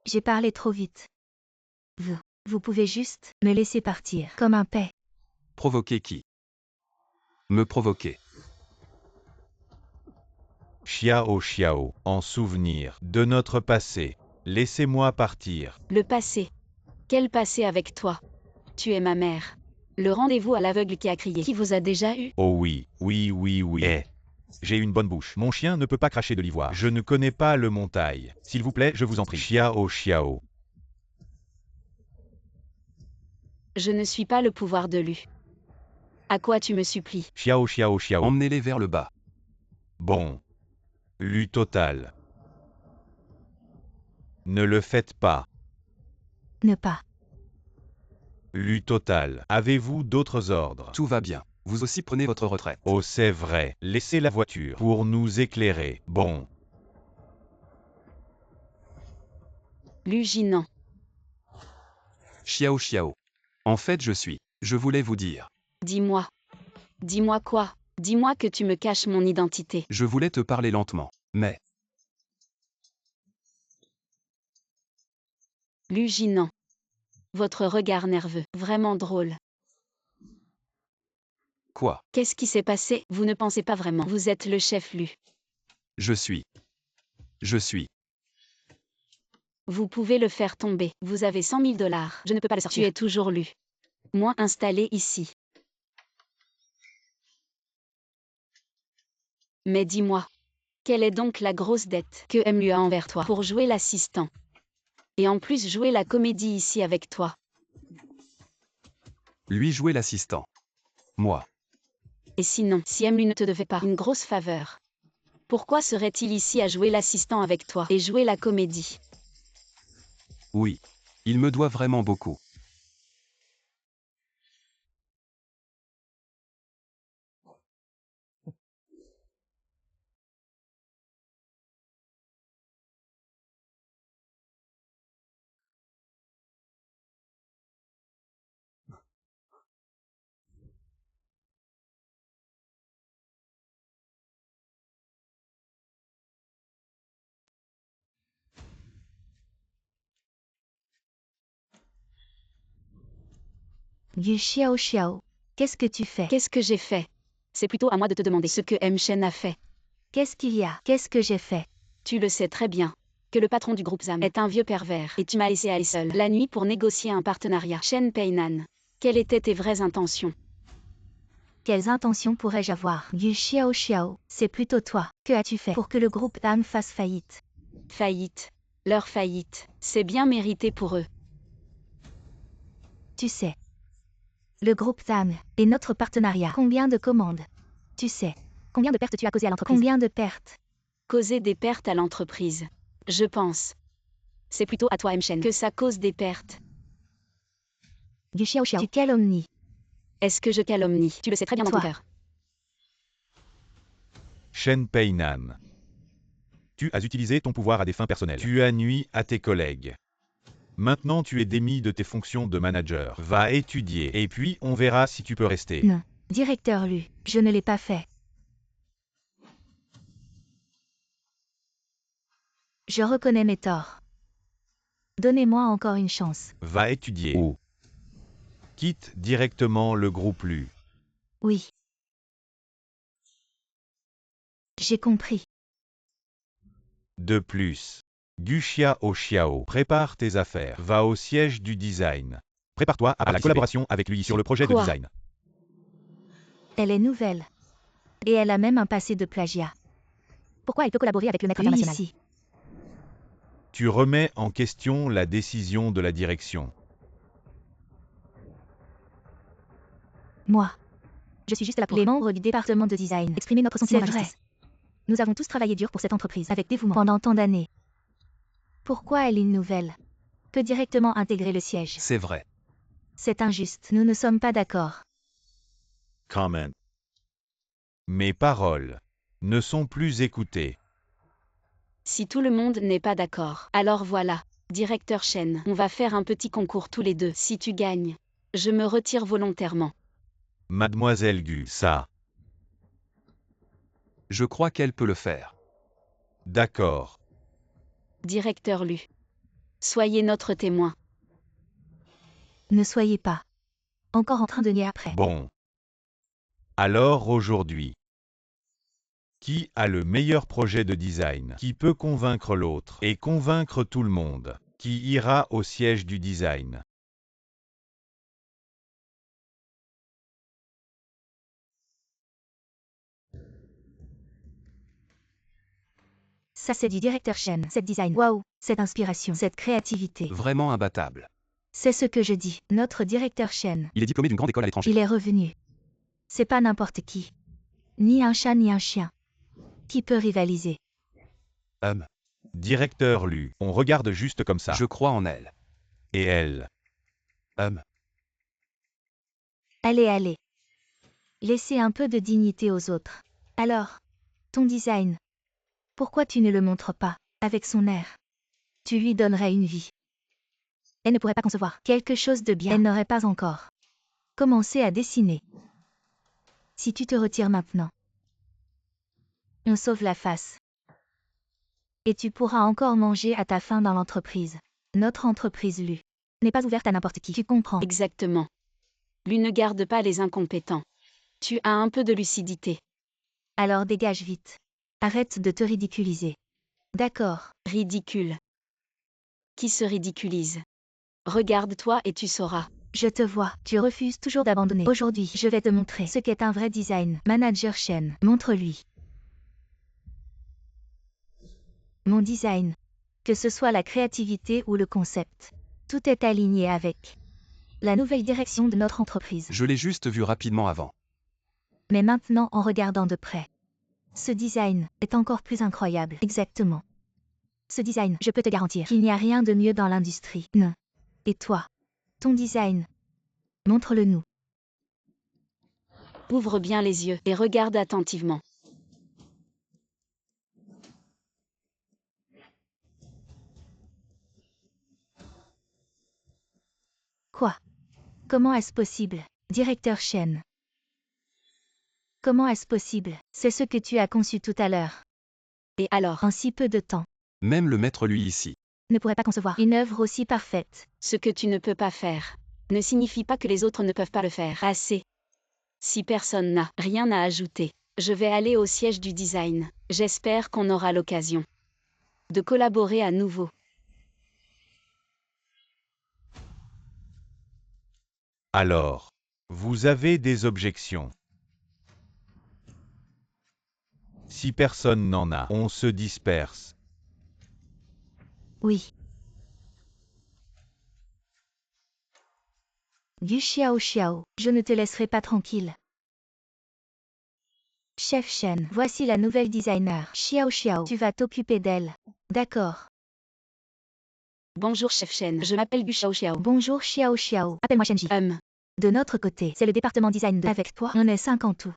J'ai parlé trop vite. Vous pouvez juste me laisser partir comme un paix. Provoquer qui? Me provoquer. Xiao Xiao, en souvenir de notre passé. Laissez-moi partir. Le passé. Quel passé avec toi? Tu es ma mère. Le rendez-vous à l'aveugle qui a crié. Qui vous a déjà eu? Oh oui, oui, oui, oui. J'ai une bonne bouche. Mon chien ne peut pas cracher de l'ivoire. Je ne connais pas le montail. S'il vous plaît, je vous en prie. Xiao Xiao. Je ne suis pas le pouvoir de Lu. À quoi tu me supplies? Xiao Xiao Xiao. Emmenez-les vers le bas. Bon. Lu total. Ne le faites pas. Ne pas. Lu total. Avez-vous d'autres ordres? Tout va bien. Vous aussi prenez votre retraite. Oh, c'est vrai. Laissez la voiture pour nous éclairer. Bon. Lu Jinan. Xiao Xiao. En fait, je voulais vous dire. Dis-moi. Dis-moi quoi? Dis-moi que tu me caches mon identité. Je voulais te parler lentement. Mais, Lu Jinan. Votre regard nerveux. Vraiment drôle. quoi? Qu'est-ce qui s'est passé? Vous ne pensez pas vraiment. Vous êtes le chef Lu. Je suis. Vous pouvez le faire tomber. Vous avez 100 000 $. Je ne peux pas le sortir. Tu es toujours lu. Moi installé ici. Mais dis-moi, quelle est donc la grosse dette que M lui a envers toi pour jouer l'assistant? Et en plus jouer la comédie ici avec toi. Lui jouer l'assistant. Moi. Et sinon, si M lui ne te devait pas une grosse faveur, pourquoi serait-il ici à jouer l'assistant avec toi et jouer la comédie? Oui. Il me doit vraiment beaucoup. Yu Xiao Xiao, qu'est-ce que tu fais? Qu'est-ce que j'ai fait? C'est plutôt à moi de te demander ce que M. Shen a fait. Qu'est-ce qu'il y a? Qu'est-ce que j'ai fait? Tu le sais très bien, que le patron du groupe ZAM est un vieux pervers et tu m'as laissé aller seule la nuit pour négocier un partenariat. Shen Peinan, quelles étaient tes vraies intentions? Quelles intentions pourrais-je avoir? Yu Xiao Xiao, c'est plutôt toi. Que as-tu fait pour que le groupe ZAM fasse faillite? Faillite. Leur faillite, c'est bien mérité pour eux. Tu sais. Le groupe ZAM et notre partenariat. Combien de commandes? Tu sais. Combien de pertes tu as causées à l'entreprise? Combien de pertes? Causer des pertes à l'entreprise. Je pense. C'est plutôt à toi, M. Shen, que ça cause des pertes. Yu Xiao Xiao, tu calomnies. Est-ce que je calomnie? Tu le sais très bien dans ton Toi. cœur. Shen Peinan. Tu as utilisé ton pouvoir à des fins personnelles. Tu as nui à tes collègues. Maintenant tu es démis de tes fonctions de manager. Va étudier et puis on verra si tu peux rester. Non. Directeur Lu, je ne l'ai pas fait. Je reconnais mes torts. Donnez-moi encore une chance. Va étudier ou quitte directement le groupe Lu. Oui. J'ai compris. De plus, Gu Xiao Xiao, prépare tes affaires. Va au siège du design. Prépare-toi à la collaboration avec lui sur le projet de Quoi? design. Elle est nouvelle. Et elle a même un passé de plagiat. Pourquoi elle peut collaborer avec le maître international? Ici. Tu remets en question la décision de la direction. Moi. Je suis juste là pour les membres du département de design. Exprimer notre sentiment d'injustice. Nous avons tous travaillé dur pour cette entreprise avec dévouement pendant tant d'années. Pourquoi elle est nouvelle? Peut directement intégrer le siège. C'est vrai. C'est injuste. Nous ne sommes pas d'accord. Comment. Mes paroles ne sont plus écoutées. Si tout le monde n'est pas d'accord, alors voilà, directeur Shen, on va faire un petit concours tous les deux. Si tu gagnes, je me retire volontairement. Mademoiselle Gu, ça. Je crois qu'elle peut le faire. D'accord. Directeur Lu. Soyez notre témoin. Ne soyez pas encore en train de nier après. Bon. Alors aujourd'hui, qui a le meilleur projet de design? Qui peut convaincre l'autre et convaincre tout le monde? Qui ira au siège du design? Ça c'est du directeur Shen. Cette design. Waouh, cette inspiration, cette créativité. Vraiment imbattable. C'est ce que je dis. Notre directeur Shen. Il est diplômé d'une grande école à l'étranger. Il est revenu. C'est pas n'importe qui. Ni un chat ni un chien. Qui peut rivaliser? Directeur Lu, on regarde juste comme ça. Je crois en elle. Et elle. Allez, allez. Laissez un peu de dignité aux autres. Alors, ton design. Pourquoi tu ne le montres pas, avec son air? Tu lui donnerais une vie. Elle ne pourrait pas concevoir quelque chose de bien. Elle n'aurait pas encore commencé à dessiner. Si tu te retires maintenant, on sauve la face. Et tu pourras encore manger à ta faim dans l'entreprise. Notre entreprise Lu n'est pas ouverte à n'importe qui. Tu comprends? Exactement. Lui ne garde pas les incompétents. Tu as un peu de lucidité. Alors dégage vite. Arrête de te ridiculiser. D'accord. Ridicule. qui se ridiculise. Regarde-toi et tu sauras. Je te vois, tu refuses toujours d'abandonner. Aujourd'hui, je vais te montrer ce qu'est un vrai design. Manager Shen, montre-lui. Mon design. Que ce soit la créativité ou le concept. Tout est aligné avec la nouvelle direction de notre entreprise. Je l'ai juste vu rapidement avant. Mais maintenant, en regardant de près, ce design est encore plus incroyable. Exactement. Ce design, je peux te garantir qu'il n'y a rien de mieux dans l'industrie. Non. Et toi? Ton design. Montre-le nous. Ouvre bien les yeux et regarde attentivement. Quoi? Comment est-ce possible, directeur Shen? Comment est-ce possible? C'est ce que tu as conçu tout à l'heure. Et alors, En si peu de temps. Même le maître lui ici. Ne pourrait pas concevoir une œuvre aussi parfaite. ce que tu ne peux pas faire ne signifie pas que les autres ne peuvent pas le faire. Assez. Si personne n'a rien à ajouter, je vais aller au siège du design. J'espère qu'on aura l'occasion de collaborer à nouveau. Alors, vous avez des objections. Si personne n'en a, on se disperse. Oui. Gu Xiao Xiao, je ne te laisserai pas tranquille. Chef Shen, voici la nouvelle designer. Xiao Xiao, tu vas t'occuper d'elle. D'accord. Bonjour chef Shen, je m'appelle Gu Xiao Xiao. Bonjour Xiao Xiao. Appelle-moi Shenji. De notre côté, c'est le département design 2. Avec toi, on est 5 en tout.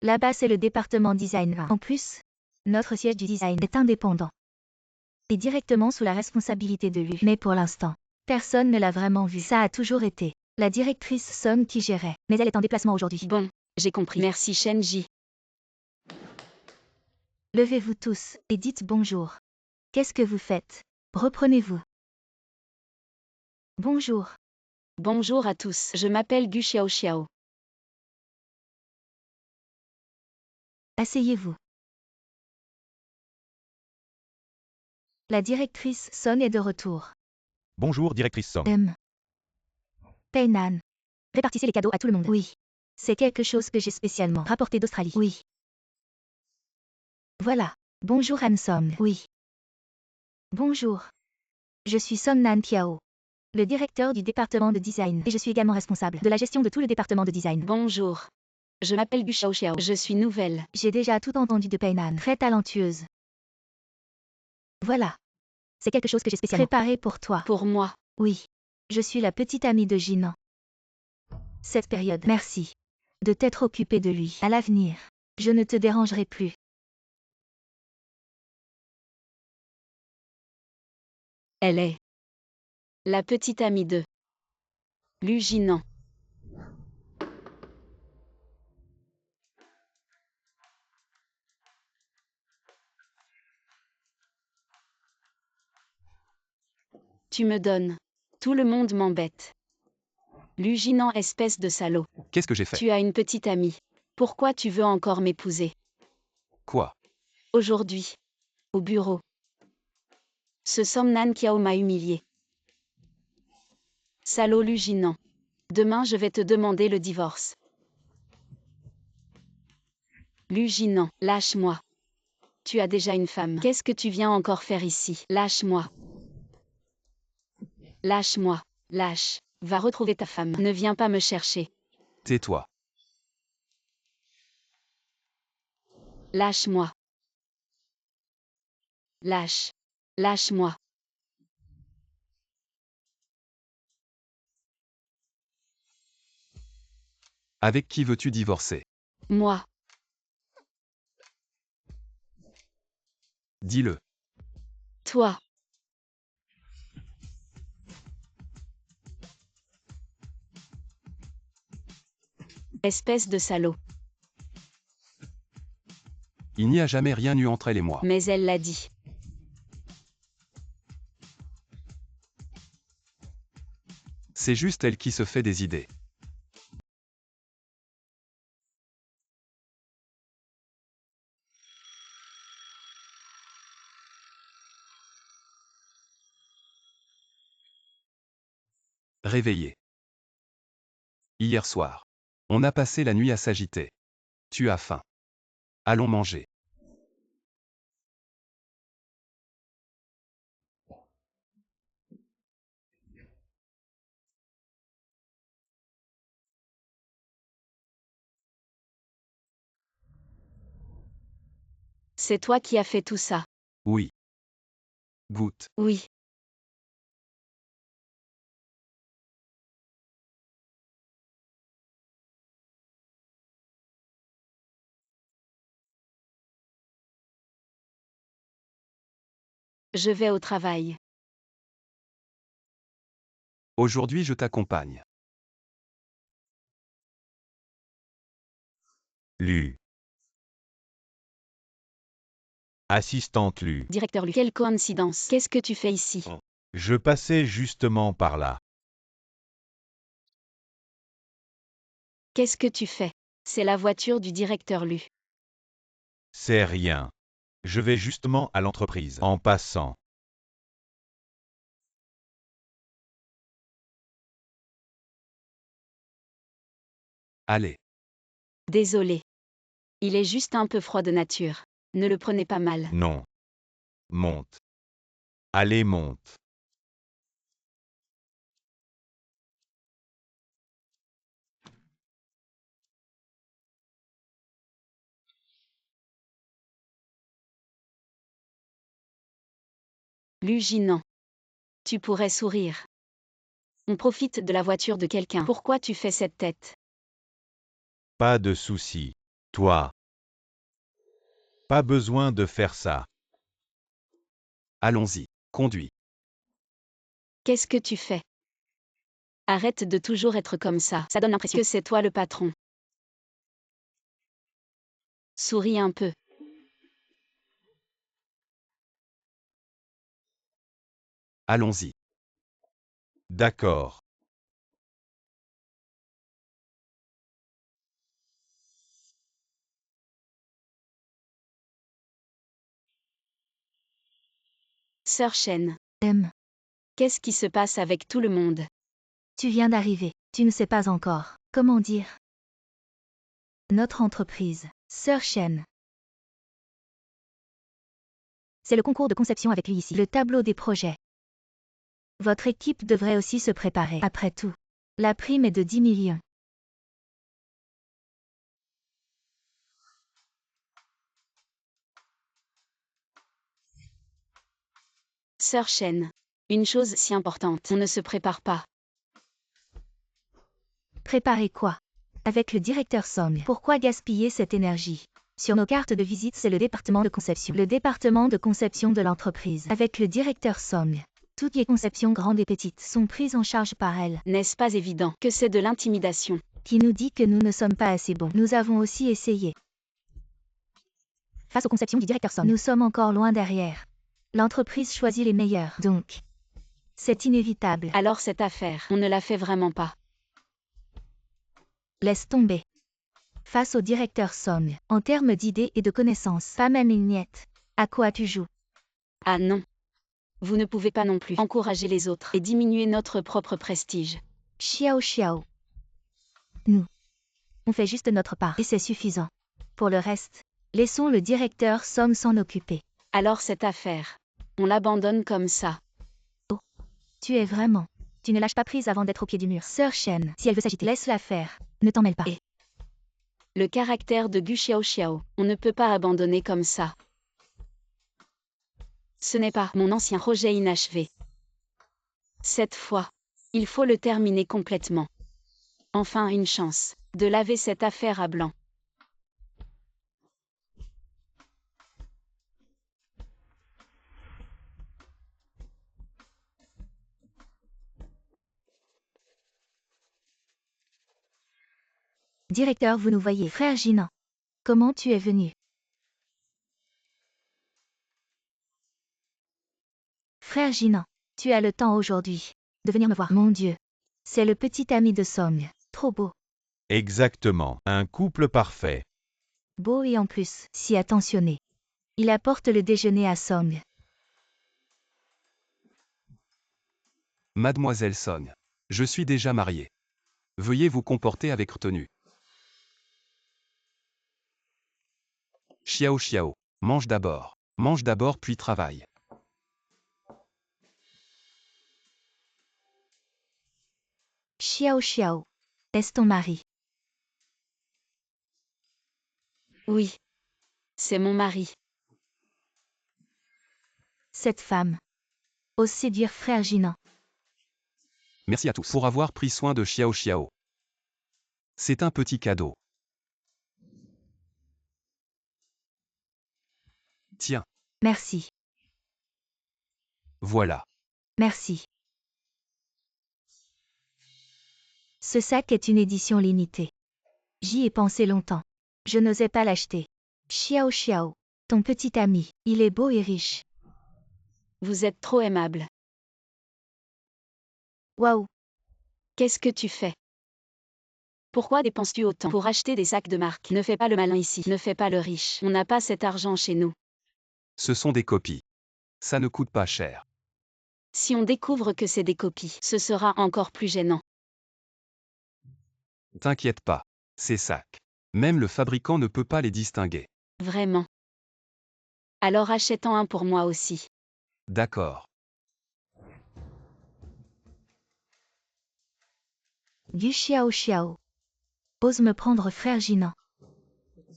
Là-bas, c'est le département design 1. En plus, notre siège du design est indépendant. Et directement sous la responsabilité de lui. Mais pour l'instant, personne ne l'a vraiment vu. Ça a toujours été la directrice Song qui gérait. Mais elle est en déplacement aujourd'hui. Bon, j'ai compris. Merci Shenji. Levez-vous tous et dites bonjour. Qu'est-ce que vous faites? Reprenez-vous. Bonjour. Bonjour à tous, je m'appelle Gu Xiao Xiao. Asseyez-vous. La directrice Son est de retour. Bonjour, directrice Song. Peinan. Répartissez les cadeaux à tout le monde. Oui. C'est quelque chose que j'ai spécialement rapporté d'Australie. Oui. Voilà. Bonjour Hansom. Oui. Bonjour. Je suis Son Nan Tiao, le directeur du département de design. Et je suis également responsable de la gestion de tout le département de design. Bonjour. Je m'appelle Gu Xiao Xiao. Je suis nouvelle. J'ai déjà tout entendu de Peinan. Très talentueuse. Voilà. C'est quelque chose que j'ai spécialement préparé pour toi. Pour moi. Oui. Je suis la petite amie de Jinan. Cette période, merci de t'être occupé de lui. À l'avenir, je ne te dérangerai plus. Elle est la petite amie de Lu Jinan. Tu me donnes. Tout le monde m'embête. Lu Jinan, espèce de salaud. Qu'est-ce que j'ai fait? Tu as une petite amie. Pourquoi tu veux encore m'épouser? Quoi? Aujourd'hui. Au bureau. Ce Somnan Kiao m'a humilié. Salaud Lu Jinan. Demain je vais te demander le divorce. Lu Jinan, lâche-moi. Tu as déjà une femme. Qu'est-ce que tu viens encore faire ici? Lâche-moi. Lâche-moi. Lâche. Va retrouver ta femme. Ne viens pas me chercher. Tais-toi. Lâche-moi. Lâche. Lâche-moi. Avec qui veux-tu divorcer? Moi. Dis-le. Toi. Espèce de salaud. Il n'y a jamais rien eu entre elle et moi. Mais elle l'a dit. C'est juste elle qui se fait des idées. Réveillé. Hier soir. On a passé la nuit à s'agiter. Tu as faim. Allons manger. C'est toi qui as fait tout ça. Oui. Goûte. Oui. Je vais au travail. Aujourd'hui je t'accompagne. Lu. Assistante Lu. Directeur Lu. Quelle coïncidence. Qu'est-ce que tu fais ici? Je passais justement par là. Qu'est-ce que tu fais? C'est la voiture du directeur Lu. C'est rien. Je vais justement à l'entreprise en passant. Allez. Désolé. Il est juste un peu froid de nature. Ne le prenez pas mal. Non. Monte. Allez, monte. Luginant. Tu pourrais sourire. On profite de la voiture de quelqu'un. Pourquoi tu fais cette tête? Pas de souci. Toi. Pas besoin de faire ça. Allons-y. Conduis. Qu'est-ce que tu fais? Arrête de toujours être comme ça. Ça donne l'impression que c'est toi le patron. Souris un peu. Allons-y. D'accord. Sœur Chen. Qu'est-ce qui se passe avec tout le monde? Tu viens d'arriver. Tu ne sais pas encore. Comment dire? Notre entreprise, Sœur Chen. C'est le concours de conception avec lui ici. Le tableau des projets. Votre équipe devrait aussi se préparer. Après tout, la prime est de 10 millions. Sœur Chen. Une chose si importante. On ne se prépare pas. Préparer quoi? Avec le directeur Song. Pourquoi gaspiller cette énergie? Sur nos cartes de visite, c'est le département de conception. Le département de conception de l'entreprise. Avec le directeur Song. Toutes les conceptions grandes et petites sont prises en charge par elle. N'est-ce pas évident que c'est de l'intimidation? Qui nous dit que nous ne sommes pas assez bons. Nous avons aussi essayé. Face aux conceptions du directeur Song, nous sommes encore loin derrière. L'entreprise choisit les meilleurs. Donc, c'est inévitable. Alors cette affaire, on ne la fait vraiment pas. Laisse tomber. Face au directeur Song, en termes d'idées et de connaissances, pas même une miette. À quoi tu joues? Ah non. Vous ne pouvez pas non plus encourager les autres et diminuer notre propre prestige. Xiao. Nous. On fait juste notre part et c'est suffisant. Pour le reste, laissons le directeur Song s'en occuper. Alors cette affaire, on l'abandonne comme ça. Tu es vraiment. Tu ne lâches pas prise avant d'être au pied du mur. Sœur Chen, si elle veut s'agiter, laisse-la faire. Ne t'en mêle pas. Et le caractère de Gu Xiao, on ne peut pas abandonner comme ça. Ce n'est pas mon ancien projet inachevé. Cette fois, il faut le terminer complètement. Enfin une chance de laver cette affaire à blanc. Directeur, vous nous voyez. Frère Jinan. Comment tu es venu? Frère Jinan, tu as le temps aujourd'hui de venir me voir. Mon Dieu. C'est le petit ami de Song. Trop beau. Exactement. Un couple parfait. Beau et en plus, si attentionné. Il apporte le déjeuner à Song. Mademoiselle Song. Je suis déjà marié. Veuillez vous comporter avec retenue. Xiao Xiao. Mange d'abord. Mange d'abord puis travaille. Xiao Xiao. Est-ce ton mari? Oui. C'est mon mari. Cette femme ose séduire frère Jinan. Merci à tous pour avoir pris soin de Xiao Xiao. C'est un petit cadeau. Tiens, Merci. voilà. Merci. Ce sac est une édition limitée. J'y ai pensé longtemps. Je n'osais pas l'acheter. Xiao Xiao. Ton petit ami. Il est beau et riche. Vous êtes trop aimable. Waouh. Qu'est-ce que tu fais? Pourquoi dépenses-tu autant pour acheter des sacs de marque? Ne fais pas le malin ici. Ne fais pas le riche. On n'a pas cet argent chez nous. Ce sont des copies. Ça ne coûte pas cher. Si on découvre que c'est des copies, ce sera encore plus gênant. T'inquiète pas. Ces sacs. Même le fabricant ne peut pas les distinguer. Vraiment. Alors achète-en un pour moi aussi. D'accord. Gu Xiao Xiao. Ose me prendre frère Jinan.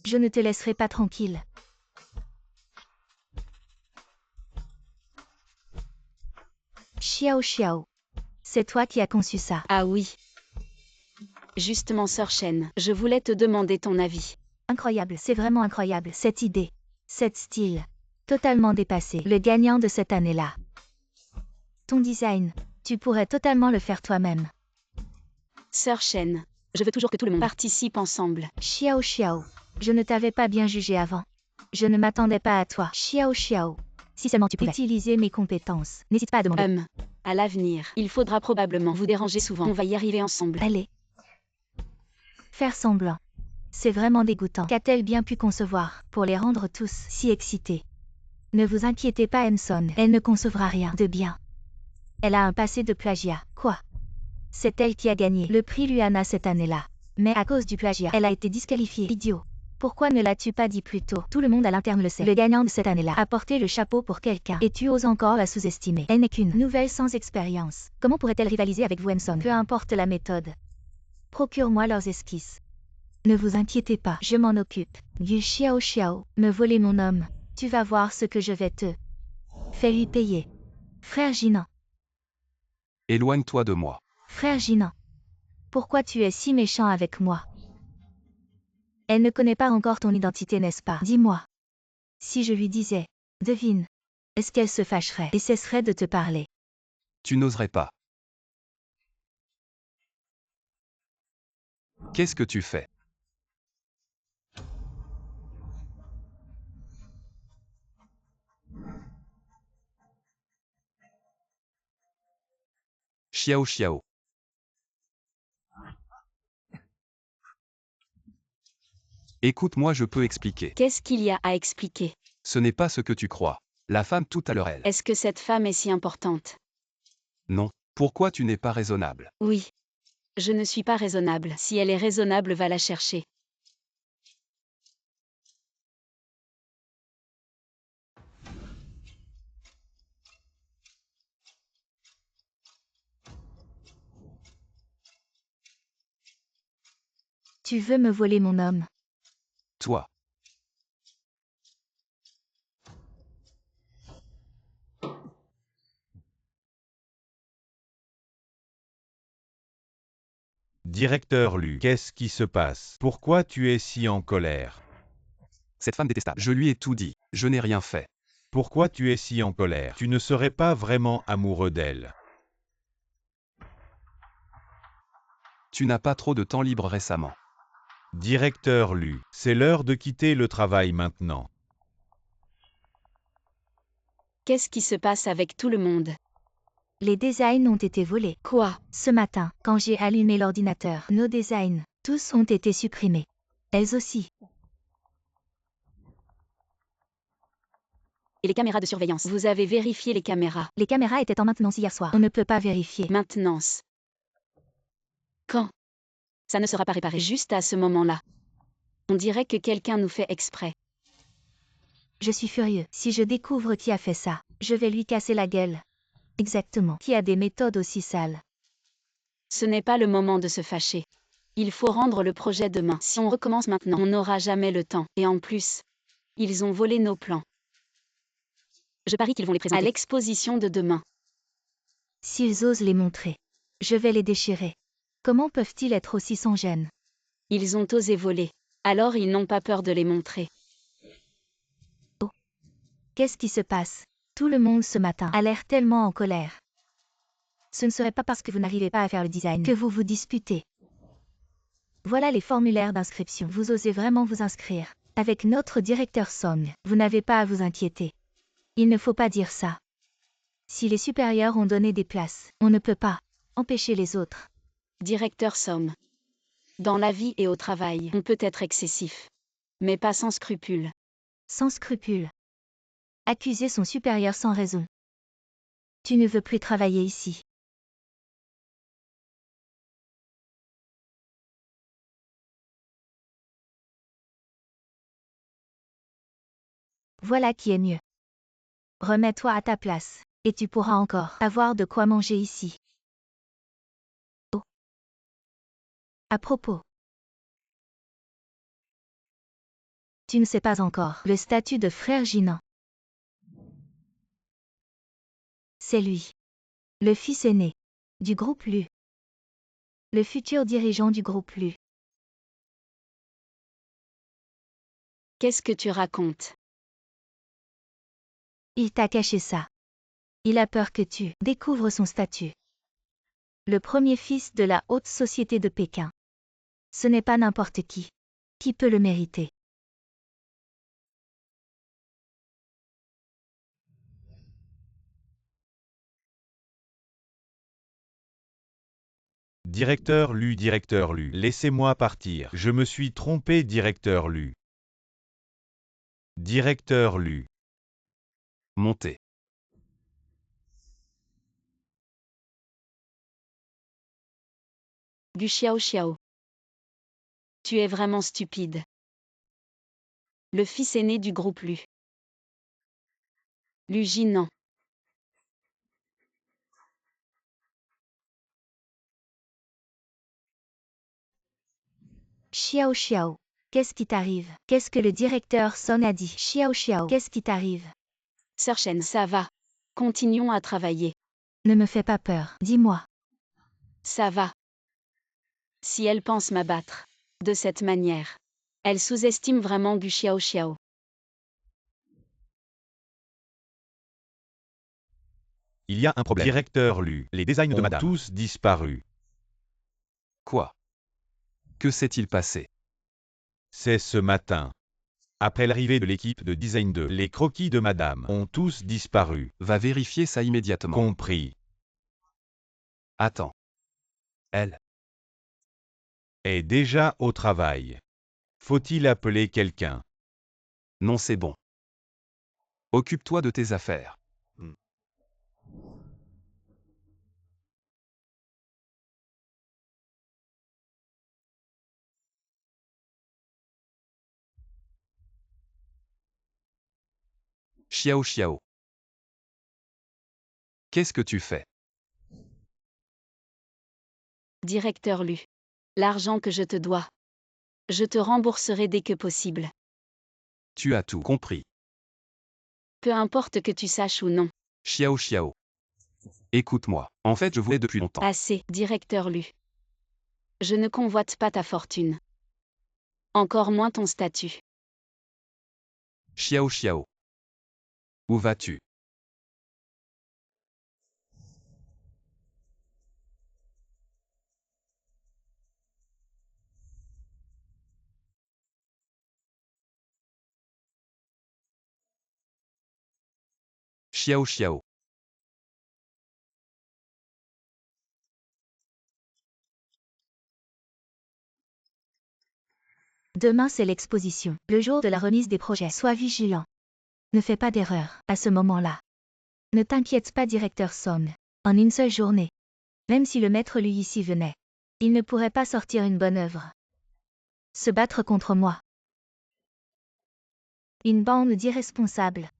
Je ne te laisserai pas tranquille. Xiao Xiao. C'est toi qui as conçu ça. Ah oui. Justement, Sœur Shen, je voulais te demander ton avis. Incroyable, c'est vraiment incroyable, cette idée. Cette style. Totalement dépassé. Le gagnant de cette année-là. Ton design. Tu pourrais totalement le faire toi-même. Sœur Shen, je veux toujours que tout le monde participe ensemble. Xiao Xiao. Je ne t'avais pas bien jugé avant. Je ne m'attendais pas à toi. Xiao Xiao. Si seulement tu pouvais utiliser mes compétences. N'hésite pas à demander. À l'avenir, il faudra probablement vous déranger souvent. On va y arriver ensemble. Allez. Faire semblant. C'est vraiment dégoûtant. Qu'a-t-elle bien pu concevoir pour les rendre tous si excités? Ne vous inquiétez pas, Emson. Elle ne concevra rien de bien. Elle a un passé de plagiat. Quoi? C'est elle qui a gagné le prix Luana cette année-là. Mais à cause du plagiat, elle a été disqualifiée. Idiot. Pourquoi ne l'as-tu pas dit plus tôt? Tout le monde à l'interne le sait. Le gagnant de cette année-là a porté le chapeau pour quelqu'un. Et tu oses encore la sous-estimer. Elle n'est qu'une nouvelle sans expérience. Comment pourrait-elle rivaliser avec vous, Emson? Peu importe la méthode. Procure-moi leurs esquisses. Ne vous inquiétez pas, je m'en occupe. Gu Xiao Xiao, me voler mon homme. Tu vas voir ce que je vais te... Fais lui payer. Frère Jinan. Éloigne-toi de moi. Frère Jinan. Pourquoi tu es si méchant avec moi? Elle ne connaît pas encore ton identité, n'est-ce pas? Dis-moi. Si je lui disais, devine, est-ce qu'elle se fâcherait et cesserait de te parler? Tu n'oserais pas. Qu'est-ce que tu fais? Xiao Xiao. Écoute-moi, je peux expliquer. Qu'est-ce qu'il y a à expliquer? Ce n'est pas ce que tu crois. La femme tout à l'heure elle. Est-ce que cette femme est si importante? Non. Pourquoi tu n'es pas raisonnable? Oui. Je ne suis pas raisonnable. Si elle est raisonnable, va la chercher. Tu veux me voler mon homme? Toi. Directeur Lu, qu'est-ce qui se passe? Pourquoi tu es si en colère? Cette femme détestable. Je lui ai tout dit. Je n'ai rien fait. Pourquoi tu es si en colère? Tu ne serais pas vraiment amoureux d'elle. Tu n'as pas trop de temps libre récemment. Directeur Lu, c'est l'heure de quitter le travail maintenant. Qu'est-ce qui se passe avec tout le monde? Les designs ont été volés. Quoi? Ce matin, quand j'ai allumé l'ordinateur, nos designs, tous ont été supprimés. Elles aussi. Et les caméras de surveillance? Vous avez vérifié les caméras? Les caméras étaient en maintenance hier soir. On ne peut pas vérifier. Maintenance. Quand? Ça ne sera pas réparé juste à ce moment-là. On dirait que quelqu'un nous fait exprès. Je suis furieux. Si je découvre qui a fait ça, je vais lui casser la gueule. Exactement. Qui a des méthodes aussi sales? Ce n'est pas le moment de se fâcher. Il faut rendre le projet demain. Si on recommence maintenant, on n'aura jamais le temps. Et en plus, ils ont volé nos plans. Je parie qu'ils vont les présenter à l'exposition de demain. S'ils osent les montrer, je vais les déchirer. Comment peuvent-ils être aussi sans gêne? Ils ont osé voler. Alors ils n'ont pas peur de les montrer. Qu'est-ce qui se passe? Tout le monde ce matin a l'air tellement en colère. Ce ne serait pas parce que vous n'arrivez pas à faire le design que vous vous disputez. Voilà les formulaires d'inscription. Vous osez vraiment vous inscrire. Avec notre directeur Song, vous n'avez pas à vous inquiéter. Il ne faut pas dire ça. Si les supérieurs ont donné des places, on ne peut pas empêcher les autres. Directeur Somme. Dans la vie et au travail, on peut être excessif. Mais pas sans scrupules. Sans scrupule. Accuser son supérieur sans raison. Tu ne veux plus travailler ici. Voilà qui est mieux. Remets-toi à ta place, et tu pourras encore avoir de quoi manger ici. Oh. À propos. Tu ne sais pas encore le statut de frère Jinan. C'est lui. Le fils aîné du groupe Lu. Le futur dirigeant du groupe Lu. Qu'est-ce que tu racontes? Il t'a caché ça. Il a peur que tu découvres son statut. Le premier fils de la haute société de Pékin. Ce n'est pas n'importe qui. Qui peut le mériter? Directeur Lu, laissez-moi partir. Je me suis trompé, directeur Lu. Directeur Lu. Montez. Du Xiao Xiao. Tu es vraiment stupide. Le fils aîné du groupe Lu. Lu Jinan. Xiao Xiao. Qu'est-ce qui t'arrive? Qu'est-ce que le directeur Song a dit? Xiao Xiao. Qu'est-ce qui t'arrive? Sœur Chen, ça va. Continuons à travailler. Ne me fais pas peur. Dis-moi. Ça va. Si elle pense m'abattre de cette manière, elle sous-estime vraiment Gu Xiao Xiao. Il y a un problème. Directeur Lu, les designs de Ont madame tous disparu. Quoi? Que s'est-il passé? C'est ce matin. Après l'arrivée de l'équipe de design 2, les croquis de madame ont tous disparu. Va vérifier ça immédiatement. Compris. Attends. Elle. Est déjà au travail. Faut-il appeler quelqu'un? Non, c'est bon. Occupe-toi de tes affaires. Xiao Xiao. Qu'est-ce que tu fais? Directeur Lu. L'argent que je te dois. Je te rembourserai dès que possible. Tu as tout compris. Peu importe que tu saches ou non. Xiao Xiao. Écoute-moi. En fait, je voulais depuis longtemps. Assez, directeur Lu. Je ne convoite pas ta fortune. Encore moins ton statut. Xiao Xiao. Où vas-tu? Xiao Xiao. Demain c'est l'exposition, le jour de la remise des projets. Sois vigilant. Ne fais pas d'erreur à ce moment-là. Ne t'inquiète pas, directeur Song. En une seule journée. Même si le maître Lu ici venait, Il ne pourrait pas sortir une bonne œuvre. Se battre contre moi. Une bande d'irresponsables.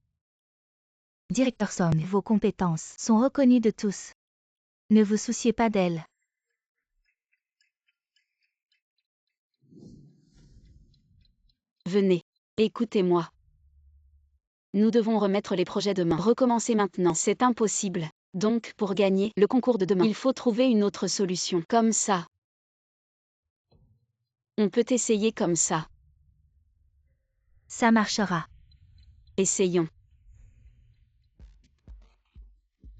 Directeur Song, vos compétences sont reconnues de tous. Ne vous souciez pas d'elles. Venez, écoutez-moi. Nous devons remettre les projets demain. Recommencer maintenant, c'est impossible. Donc, pour gagner le concours de demain, il faut trouver une autre solution. Comme ça. On peut essayer comme ça. Ça marchera. Essayons.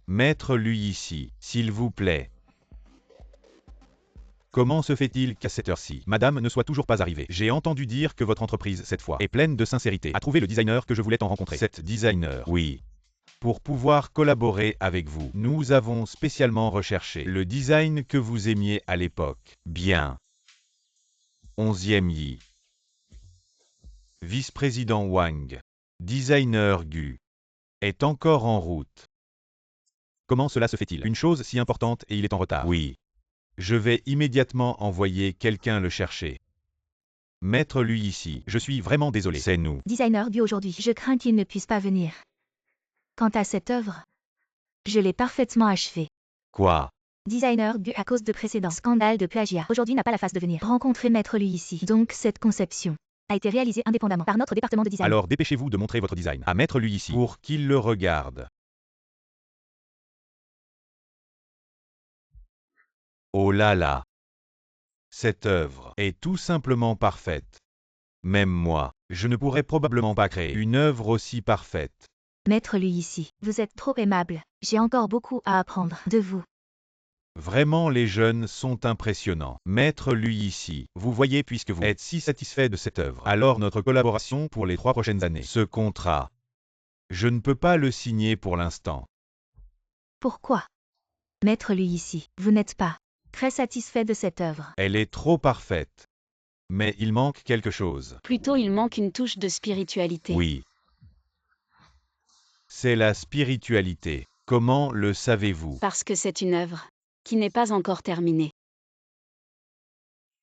Mettre-lui ici, s'il vous plaît. Comment se fait-il qu'à cette heure-ci, madame ne soit toujours pas arrivée? J'ai entendu dire que votre entreprise, cette fois, est pleine de sincérité, a trouvé le designer que je voulais en rencontrer. Cette designer, oui. Pour pouvoir collaborer avec vous, nous avons spécialement recherché le design que vous aimiez à l'époque. Bien. 11e Yi. Vice-président Wang. Designer Gu. Est encore en route. Comment cela se fait-il? Une chose si importante et il est en retard. Oui. Je vais immédiatement envoyer quelqu'un le chercher. Mettre-lui ici. Je suis vraiment désolé. C'est nous. Designer Gu aujourd'hui. Je crains qu'il ne puisse pas venir. Quant à cette œuvre, je l'ai parfaitement achevée. Quoi? Designer Gu à cause de précédents scandales de plagiat. Aujourd'hui n'a pas la face de venir. Rencontrer Maître Lui ici. Donc cette conception a été réalisée indépendamment par notre département de design. Alors dépêchez-vous de montrer votre design à Mettre-lui ici pour qu'il le regarde. Oh là là! Cette œuvre est tout simplement parfaite. Même moi, je ne pourrais probablement pas créer une œuvre aussi parfaite. Maître Lui ici. Vous êtes trop aimable. J'ai encore beaucoup à apprendre de vous. Vraiment les jeunes sont impressionnants. Mettre-lui ici. Vous voyez puisque vous êtes si satisfait de cette œuvre. Alors notre collaboration pour les 3 prochaines années. Ce contrat, je ne peux pas le signer pour l'instant. Pourquoi? Maître Lui ici. Vous n'êtes pas très satisfait de cette œuvre. Elle est trop parfaite. Mais il manque quelque chose. Plutôt, il manque une touche de spiritualité. Oui. C'est la spiritualité. Comment le savez-vous? Parce que c'est une œuvre qui n'est pas encore terminée.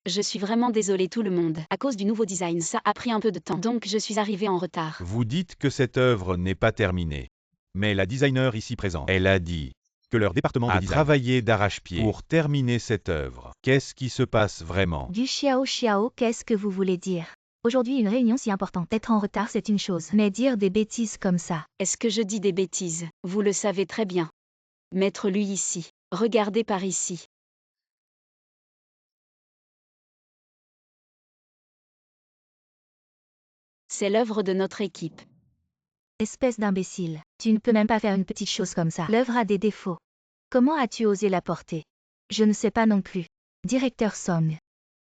Je suis vraiment désolée tout le monde. À cause du nouveau design, ça a pris un peu de temps. Donc je suis arrivée en retard. Vous dites que cette œuvre n'est pas terminée. Mais la designer ici présente, elle a dit que leur département de design a travaillé d'arrache-pied pour terminer cette œuvre. Qu'est-ce qui se passe vraiment? Du Xiao, qu'est-ce que vous voulez dire? Aujourd'hui une réunion si importante. Être en retard c'est une chose. Mais dire des bêtises comme ça. Est-ce que je dis des bêtises? Vous le savez très bien. Mettre-lui ici. Regardez par ici. C'est l'œuvre de notre équipe. Espèce d'imbécile. Tu ne peux même pas faire une petite chose comme ça. L'œuvre a des défauts. Comment as-tu osé la porter? Je ne sais pas non plus. Directeur Song.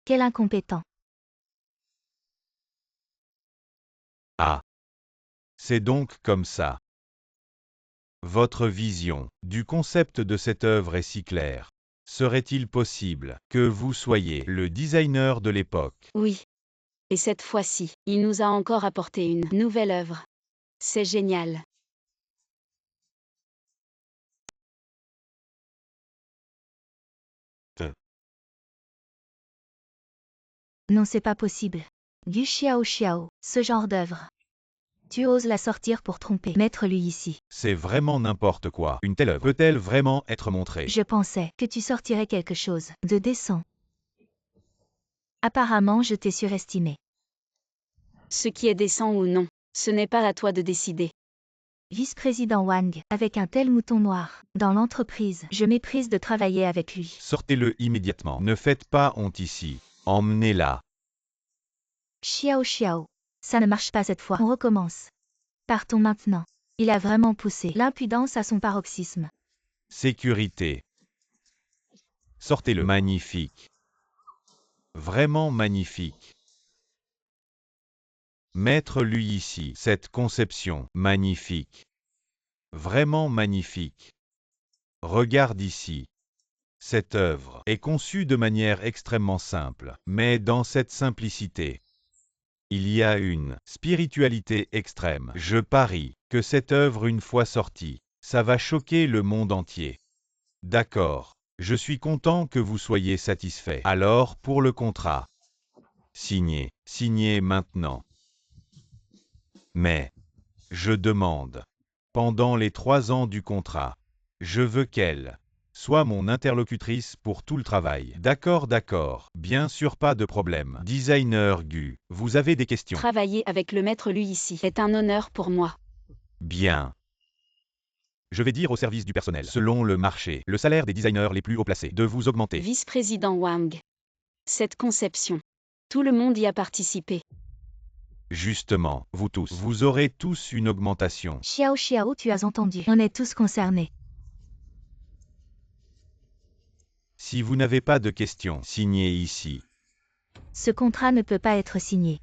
Quel incompétent. Ah. C'est donc comme ça. Votre vision du concept de cette œuvre est si claire. Serait-il possible que vous soyez le designer de l'époque? Oui. Et cette fois-ci, il nous a encore apporté une nouvelle œuvre. C'est génial. Non, c'est pas possible. Du Xiao, ce genre d'œuvre. Tu oses la sortir pour tromper. Mettre-lui ici. C'est vraiment n'importe quoi. Une telle œuvre peut-elle vraiment être montrée? Je pensais que tu sortirais quelque chose de décent. Apparemment, je t'ai surestimé. Ce qui est décent ou non, ce n'est pas à toi de décider. Vice-président Wang, avec un tel mouton noir dans l'entreprise, je méprise de travailler avec lui. Sortez-le immédiatement. Ne faites pas honte ici. Emmenez-la. Xiao, ça ne marche pas cette fois. On recommence. Partons maintenant. Il a vraiment poussé l'impudence à son paroxysme. Sécurité. Sortez-le. Magnifique. Vraiment magnifique. Mettre-lui ici. Cette conception. Magnifique. Vraiment magnifique. Regarde ici. Cette œuvre est conçue de manière extrêmement simple, mais dans cette simplicité, il y a une spiritualité extrême. Je parie que cette œuvre, une fois sortie, ça va choquer le monde entier. D'accord. Je suis content que vous soyez satisfait. Alors, pour le contrat. Signez. Signez maintenant. Mais, je demande. Pendant les 3 ans du contrat, je veux qu'elle soit mon interlocutrice pour tout le travail. D'accord, d'accord. Bien sûr, pas de problème. Designer Gu, vous avez des questions? Travailler avec le maître lui ici est un honneur pour moi. Bien. Je vais dire au service du personnel, selon le marché, le salaire des designers les plus haut placés, de vous augmenter. Vice-président Wang. Cette conception. Tout le monde y a participé. Justement, vous tous, vous aurez tous une augmentation. Xiao Xiao, tu as entendu. On est tous concernés. Si vous n'avez pas de questions, signez ici. Ce contrat ne peut pas être signé.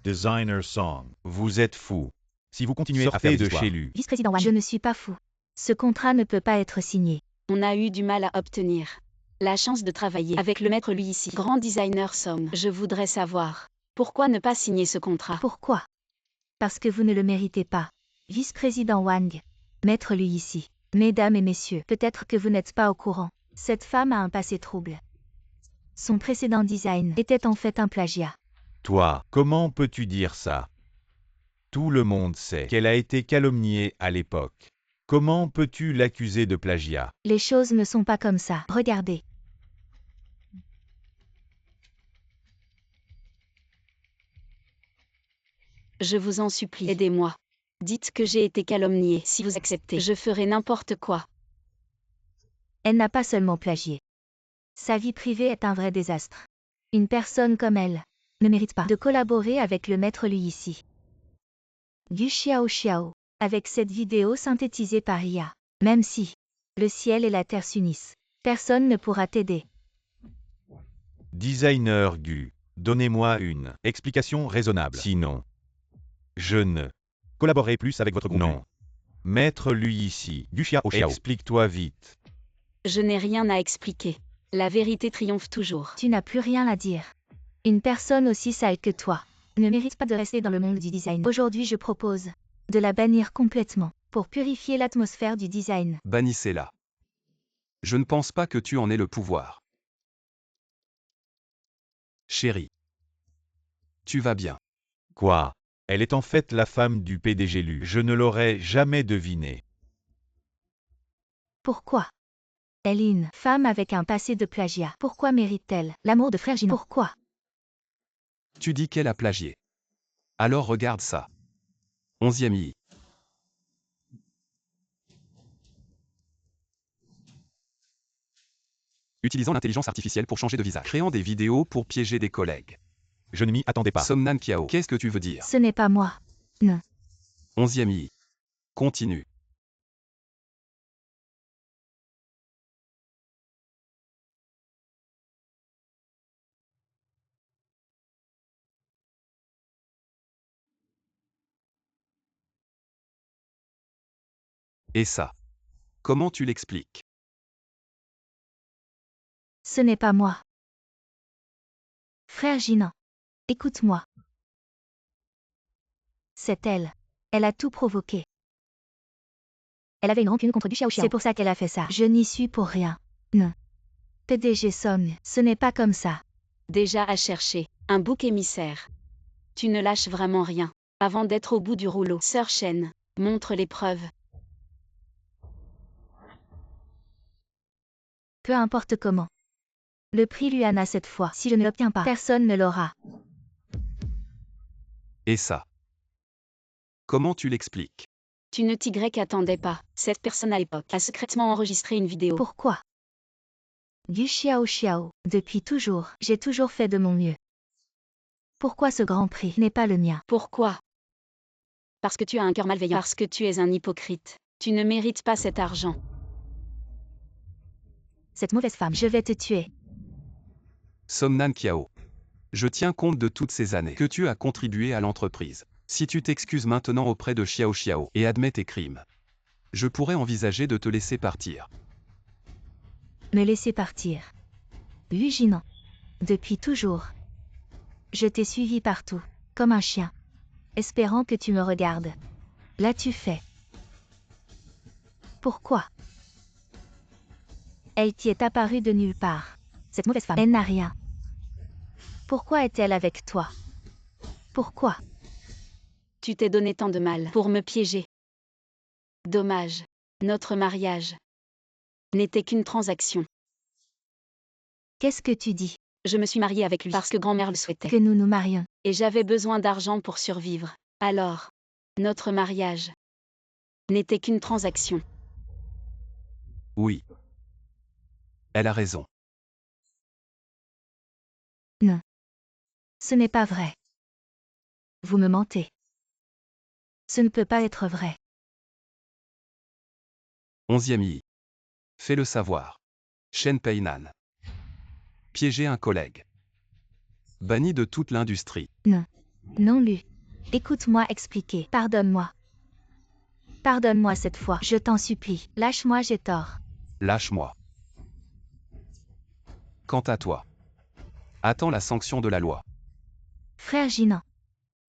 Designer song. Vous êtes fou. Si vous continuez à faire de chez lui, Vice-président Wang, je ne suis pas fou. Ce contrat ne peut pas être signé. On a eu du mal à obtenir la chance de travailler avec le maître lui ici. Grand designer Som. Je voudrais savoir, pourquoi ne pas signer ce contrat? Pourquoi? Parce que vous ne le méritez pas. Vice-président Wang. Maître lui ici. Mesdames et messieurs, peut-être que vous n'êtes pas au courant. Cette femme a un passé trouble. Son précédent design était en fait un plagiat. toi, comment peux-tu dire ça? Tout le monde sait qu'elle a été calomniée à l'époque. Comment peux-tu l'accuser de plagiat? Les choses ne sont pas comme ça. Regardez. Je vous en supplie, aidez-moi. Dites que j'ai été calomniée. Si vous acceptez, je ferai n'importe quoi. Elle n'a pas seulement plagié. Sa vie privée est un vrai désastre. Une personne comme elle ne mérite pas de collaborer avec le maître lui ici. Gu Xiao Xiao, avec cette vidéo synthétisée par IA, même si le ciel et la terre s'unissent, personne ne pourra t'aider. Designer Gu, donnez-moi une explication raisonnable. Sinon, je ne collaborerai plus avec votre groupe. Non. Maître lui ici, Gu Xiao Xiao, explique-toi vite. Je n'ai rien à expliquer. La vérité triomphe toujours. Tu n'as plus rien à dire. Une personne aussi sale que toi ne mérite pas de rester dans le monde du design. Aujourd'hui, je propose de la bannir complètement pour purifier l'atmosphère du design. Bannissez-la. Je ne pense pas que tu en aies le pouvoir. Chérie. Tu vas bien. Quoi? Elle est en fait la femme du PDG Lu. Je ne l'aurais jamais deviné. Pourquoi? Elle est une femme avec un passé de plagiat. Pourquoi mérite-t-elle l'amour de frère Jinan? Pourquoi? Tu dis qu'elle a plagié. Alors regarde ça. 11e I. Utilisant l'intelligence artificielle pour changer de visage. Créant des vidéos pour piéger des collègues. Je ne m'y attendais pas. Somnan Kiao. Qu'est-ce que tu veux dire? Ce n'est pas moi. Non. 11e I. Continue. Et ça? Comment tu l'expliques? Ce n'est pas moi. Frère Jinan. Écoute-moi. C'est elle. Elle a tout provoqué. Elle avait une rancune contre Gu Xiao Xiao. C'est pour ça qu'elle a fait ça. Je n'y suis pour rien. Non. PDG Song, ce n'est pas comme ça. Déjà à chercher un bouc émissaire. Tu ne lâches vraiment rien. Avant d'être au bout du rouleau. Sœur Shen, montre les preuves. Peu importe comment. Le prix Luana cette fois. Si je ne l'obtiens pas, personne ne l'aura. Et ça? Comment tu l'expliques? Tu ne t'y attendais pas. Cette personne à l'époque a secrètement enregistré une vidéo. Pourquoi? Gu Xiao Xiao, depuis toujours, j'ai toujours fait de mon mieux. Pourquoi ce grand prix n'est pas le mien? Pourquoi? Parce que tu as un cœur malveillant. Parce que tu es un hypocrite. Tu ne mérites pas cet argent. Cette mauvaise femme, je vais te tuer. Somnan Kiao. Je tiens compte de toutes ces années que tu as contribué à l'entreprise. Si tu t'excuses maintenant auprès de Xiao Xiao et admets tes crimes, je pourrais envisager de te laisser partir. Me laisser partir. Yu Jinan. Depuis toujours. Je t'ai suivi partout, comme un chien, espérant que tu me regardes. L'as-tu fait? Pourquoi? Elle t'y est apparue de nulle part. Cette mauvaise femme, elle n'a rien. Pourquoi est-elle avec toi? Pourquoi? Tu t'es donné tant de mal pour me piéger. Dommage. Notre mariage n'était qu'une transaction. Qu'est-ce que tu dis? Je me suis mariée avec lui parce que grand-mère le souhaitait. Que nous nous marions. Et j'avais besoin d'argent pour survivre. Alors, notre mariage n'était qu'une transaction. Oui. Elle a raison. Non. Ce n'est pas vrai. Vous me mentez. Ce ne peut pas être vrai. 11e I. Fais-le savoir. Shen Peinan. Piéger un collègue. Banni de toute l'industrie. Non, Lu. Écoute-moi expliquer. Pardonne-moi. Pardonne-moi cette fois. Je t'en supplie. Lâche-moi, j'ai tort. Lâche-moi. Quant à toi, attends la sanction de la loi. Frère Jinan.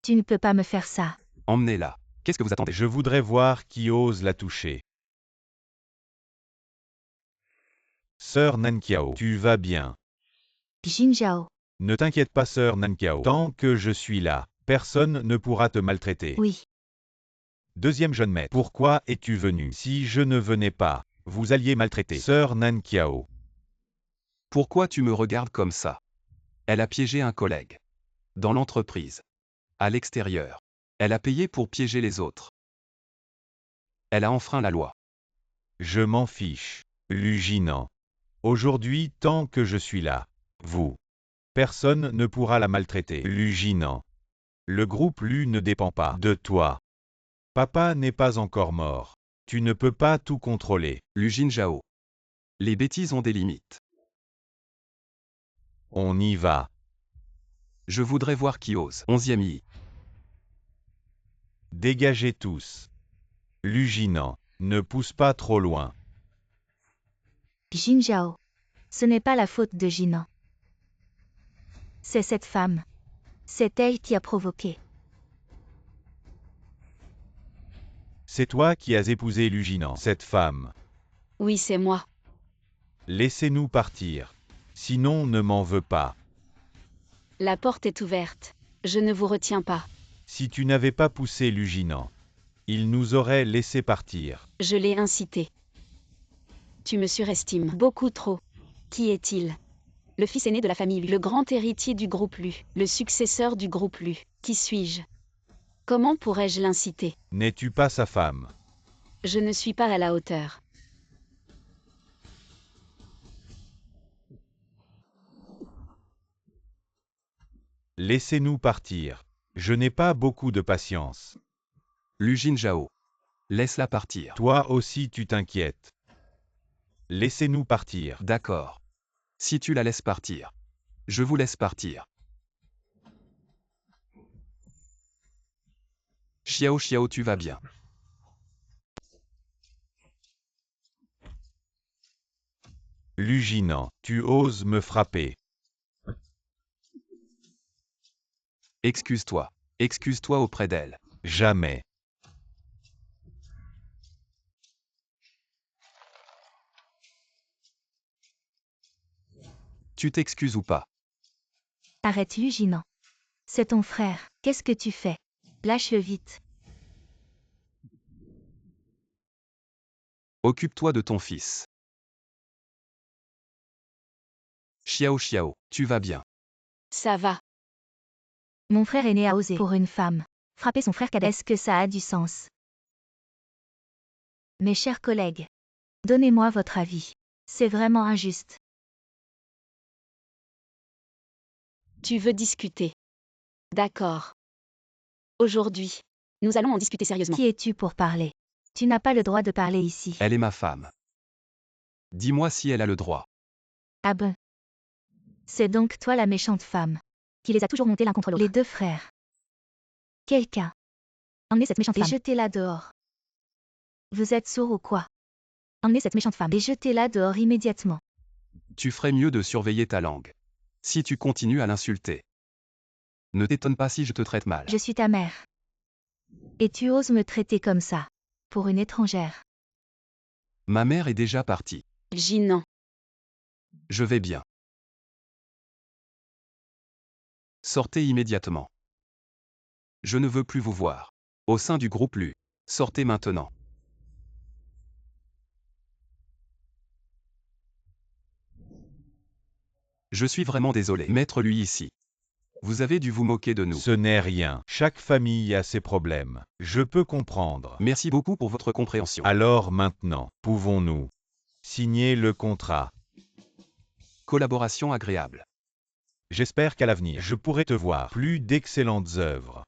Tu ne peux pas me faire ça. Emmenez-la. Qu'est-ce que vous attendez? Je voudrais voir qui ose la toucher. Sœur Nankiao, tu vas bien. Jinjiao. Ne t'inquiète pas, sœur Nankiao. Tant que je suis là, personne ne pourra te maltraiter. Oui. Deuxième jeune maître. Pourquoi es-tu venu? Si je ne venais pas, vous alliez maltraiter. Sœur Nankiao. Pourquoi tu me regardes comme ça? Elle a piégé un collègue. Dans l'entreprise. À l'extérieur. Elle a payé pour piéger les autres. Elle a enfreint la loi. Je m'en fiche. Lu Jinan. Aujourd'hui, tant que je suis là, vous. Personne ne pourra la maltraiter. Lu Jinan. Le groupe Lu ne dépend pas de toi. Papa n'est pas encore mort. Tu ne peux pas tout contrôler. Lu Jinjiao. Les bêtises ont des limites. On y va. Je voudrais voir qui ose. 11e I. Dégagez tous. Lu Jinan. Ne pousse pas trop loin. Jinjiao. Ce n'est pas la faute de Jinan. C'est cette femme. C'est elle qui a provoqué. C'est toi qui as épousé Lu Jinan, cette femme. Oui, c'est moi. Laissez-nous partir. Sinon, ne m'en veux pas. La porte est ouverte. Je ne vous retiens pas. Si tu n'avais pas poussé Lu Jinan, il nous aurait laissé partir. Je l'ai incité. Tu me surestimes beaucoup trop. Qui est-il? Le fils aîné de la famille Lu, le grand héritier du groupe Lu, le successeur du groupe Lu. Qui suis-je? Comment pourrais-je l'inciter? N'es-tu pas sa femme? Je ne suis pas à la hauteur. Laissez-nous partir. Je n'ai pas beaucoup de patience. Lu Jinjiao. Laisse-la partir. Toi aussi tu t'inquiètes. Laissez-nous partir. D'accord. Si tu la laisses partir. Je vous laisse partir. Xiao Xiao, tu vas bien. Lu Jinan, tu oses me frapper. Excuse-toi. Excuse-toi auprès d'elle. Jamais. Tu t'excuses ou pas? Arrête Lu Jinan. C'est ton frère. Qu'est-ce que tu fais? Lâche-le vite. Occupe-toi de ton fils. Xiao Xiao, tu vas bien. Ça va. Mon frère aîné a osé pour une femme. Frapper son frère cadet. Est-ce que ça a du sens? Mes chers collègues. Donnez-moi votre avis. C'est vraiment injuste. Tu veux discuter? D'accord. Aujourd'hui, nous allons en discuter sérieusement. Qui es-tu pour parler? Tu n'as pas le droit de parler ici. Elle est ma femme. Dis-moi si elle a le droit. Ah ben. C'est donc toi la méchante femme. Qui les a toujours montés l'un contre l'autre. Les deux frères. Quelqu'un. Emmenez cette méchante femme. Et jetez-la dehors. Vous êtes sourd ou quoi? Emmenez cette méchante femme et jetez-la dehors immédiatement. Tu ferais mieux de surveiller ta langue. Si tu continues à l'insulter. Ne t'étonne pas si je te traite mal. Je suis ta mère. Et tu oses me traiter comme ça. Pour une étrangère. Ma mère est déjà partie. Jinan. Je vais bien. Sortez immédiatement. Je ne veux plus vous voir. Au sein du groupe Lu. Sortez maintenant. Je suis vraiment désolé. Mettre lui ici. Vous avez dû vous moquer de nous. Ce n'est rien. Chaque famille a ses problèmes. Je peux comprendre. Merci beaucoup pour votre compréhension. Alors maintenant, pouvons-nous signer le contrat? Collaboration agréable. J'espère qu'à l'avenir, je pourrai te voir. Plus d'excellentes œuvres.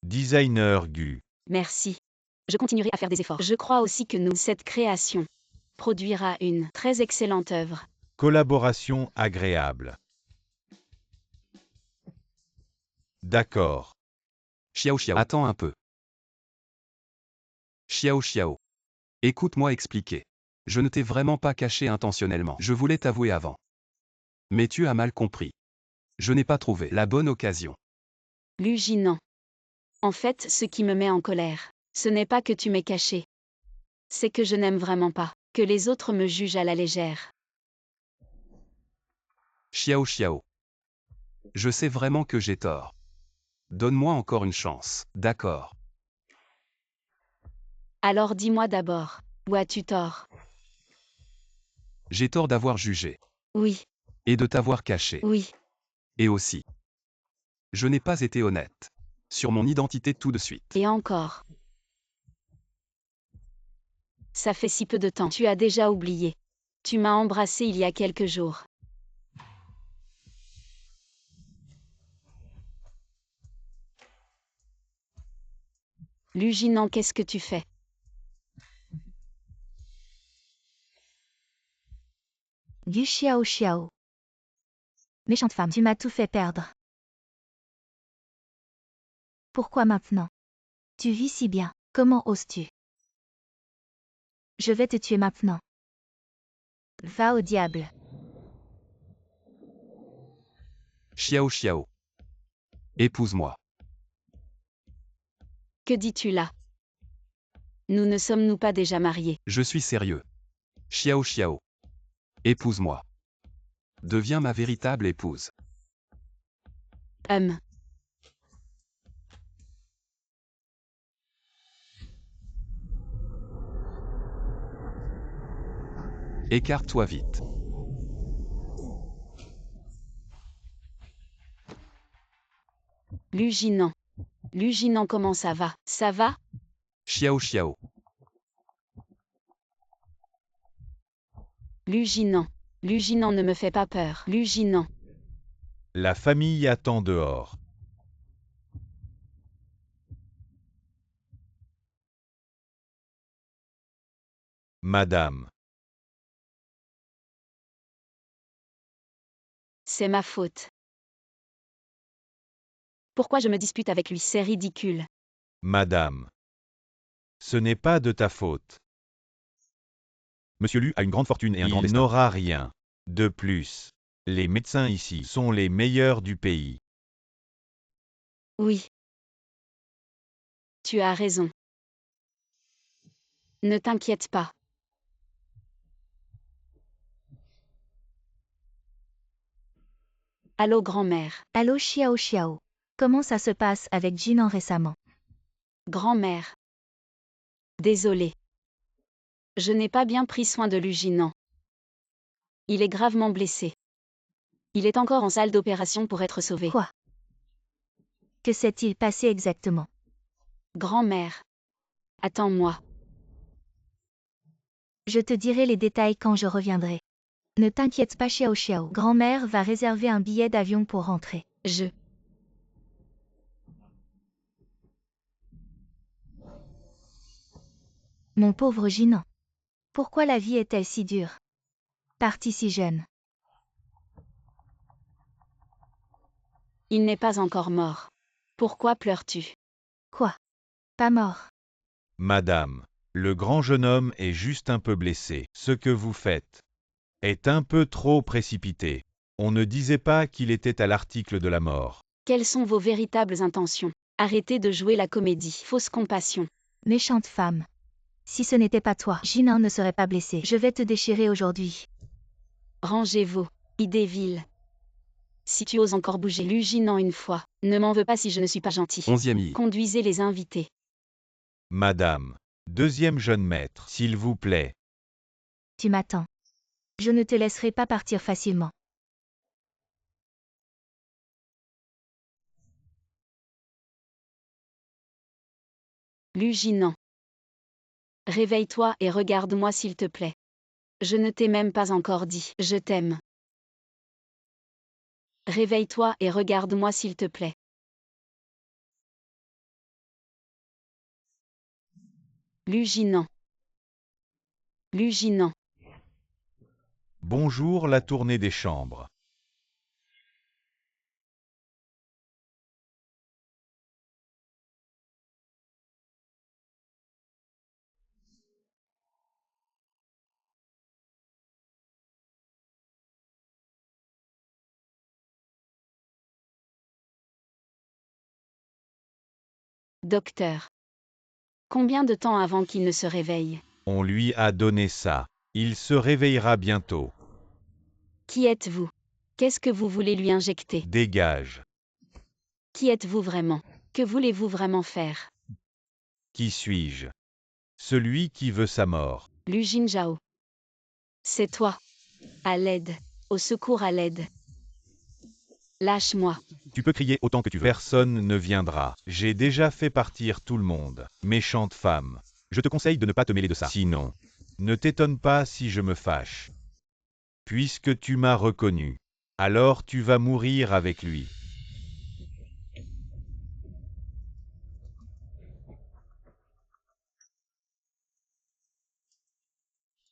Designer Gu. Merci. Je continuerai à faire des efforts. Je crois aussi que cette création produira une très excellente œuvre. Collaboration agréable. D'accord. Xiao Xiao. Attends un peu. Xiao Xiao. Écoute-moi expliquer. Je ne t'ai vraiment pas caché intentionnellement. Je voulais t'avouer avant. Mais tu as mal compris. Je n'ai pas trouvé la bonne occasion. Lu Jinan. En fait, ce qui me met en colère, ce n'est pas que tu m'aies caché. C'est que je n'aime vraiment pas que les autres me jugent à la légère. Xiao Xiao. Je sais vraiment que j'ai tort. Donne-moi encore une chance, d'accord? Alors dis-moi d'abord, où as-tu tort? J'ai tort d'avoir jugé. Oui, Et de t'avoir caché. oui. Et aussi. Je n'ai pas été honnête. Sur mon identité tout de suite. Et encore. Ça fait si peu de temps. Tu as déjà oublié. Tu m'as embrassé il y a quelques jours. Lu Jinan, qu'est-ce que tu fais? Gu Xiao Xiao. Méchante femme, tu m'as tout fait perdre. Pourquoi maintenant? Tu vis si bien, comment oses-tu? Je vais te tuer maintenant. Va au diable. Xiao Xiao. Épouse-moi. Que dis-tu là? Nous ne sommes-nous pas déjà mariés? Je suis sérieux. Xiao Xiao. Épouse-moi. Deviens ma véritable épouse. Écarte-toi vite. Lu Jinan. Lu Jinan, comment ça va? Ça va? Xiao Xiao. Lu Jinan. Lu Jinan, ne me fais pas peur. Lu Jinan. La famille attend dehors. Madame. C'est ma faute. Pourquoi je me dispute avec lui? C'est ridicule. Madame. Ce n'est pas de ta faute. Monsieur Lu a une grande fortune et un grand Il destin. n'aura rien. De plus, les médecins ici sont les meilleurs du pays. Oui. Tu as raison. Ne t'inquiète pas. Allô, grand-mère. Allô Xiao Xiao. Comment ça se passe avec Jinan récemment? Grand-mère. Désolée. Je n'ai pas bien pris soin de Lu Jinan. Il est gravement blessé. Il est encore en salle d'opération pour être sauvé. Quoi? Que s'est-il passé exactement? Grand-mère. Attends-moi. Je te dirai les détails quand je reviendrai. Ne t'inquiète pas Xiao Xiao. Grand-mère va réserver un billet d'avion pour rentrer. Mon pauvre Jinan. Pourquoi la vie est-elle si dure? Parti si jeune. Il n'est pas encore mort. Pourquoi pleures-tu? Quoi? Pas mort. Madame. Le grand jeune homme est juste un peu blessé. Ce que vous faites est un peu trop précipité. On ne disait pas qu'il était à l'article de la mort. Quelles sont vos véritables intentions? Arrêtez de jouer la comédie. Fausse compassion. Méchante femme. Si ce n'était pas toi, Jinan ne serait pas blessé. Je vais te déchirer aujourd'hui. Rangez vos idées viles. Si tu oses encore bouger, Luginant une fois. Ne m'en veux pas si je ne suis pas gentil. 11e I. Conduisez les invités. Madame. Deuxième jeune maître, s'il vous plaît. Tu m'attends. Je ne te laisserai pas partir facilement. Luginant. Réveille-toi et regarde-moi s'il te plaît. Je ne t'ai même pas encore dit « je t'aime ». Réveille-toi et regarde-moi s'il te plaît. Luginant. Luginant. Bonjour la tournée des chambres. Docteur. Combien de temps avant qu'il ne se réveille? On lui a donné ça. Il se réveillera bientôt. Qui êtes-vous? Qu'est-ce que vous voulez lui injecter? Dégage. Qui êtes-vous vraiment? Que voulez-vous vraiment faire? Qui suis-je? Celui qui veut sa mort. Lujin Zhao. C'est toi. À l'aide. Au secours à l'aide. Lâche-moi. Tu peux crier autant que tu veux. Personne ne viendra. J'ai déjà fait partir tout le monde. Méchante femme. Je te conseille de ne pas te mêler de ça. Sinon, ne t'étonne pas si je me fâche. Puisque tu m'as reconnu, alors tu vas mourir avec lui.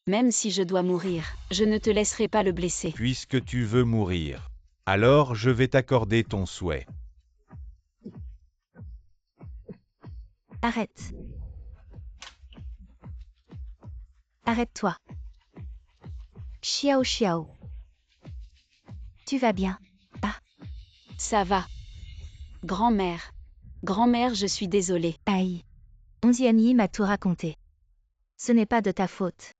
Même si je dois mourir, je ne te laisserai pas le blesser. Puisque tu veux mourir, alors je vais t'accorder ton souhait. Arrête. Arrête-toi. Xiao Xiao. Tu vas bien? Ah, Ça va. Grand-mère. Grand-mère, je suis désolée. aïe. 11e Yi m'a tout raconté. Ce n'est pas de ta faute.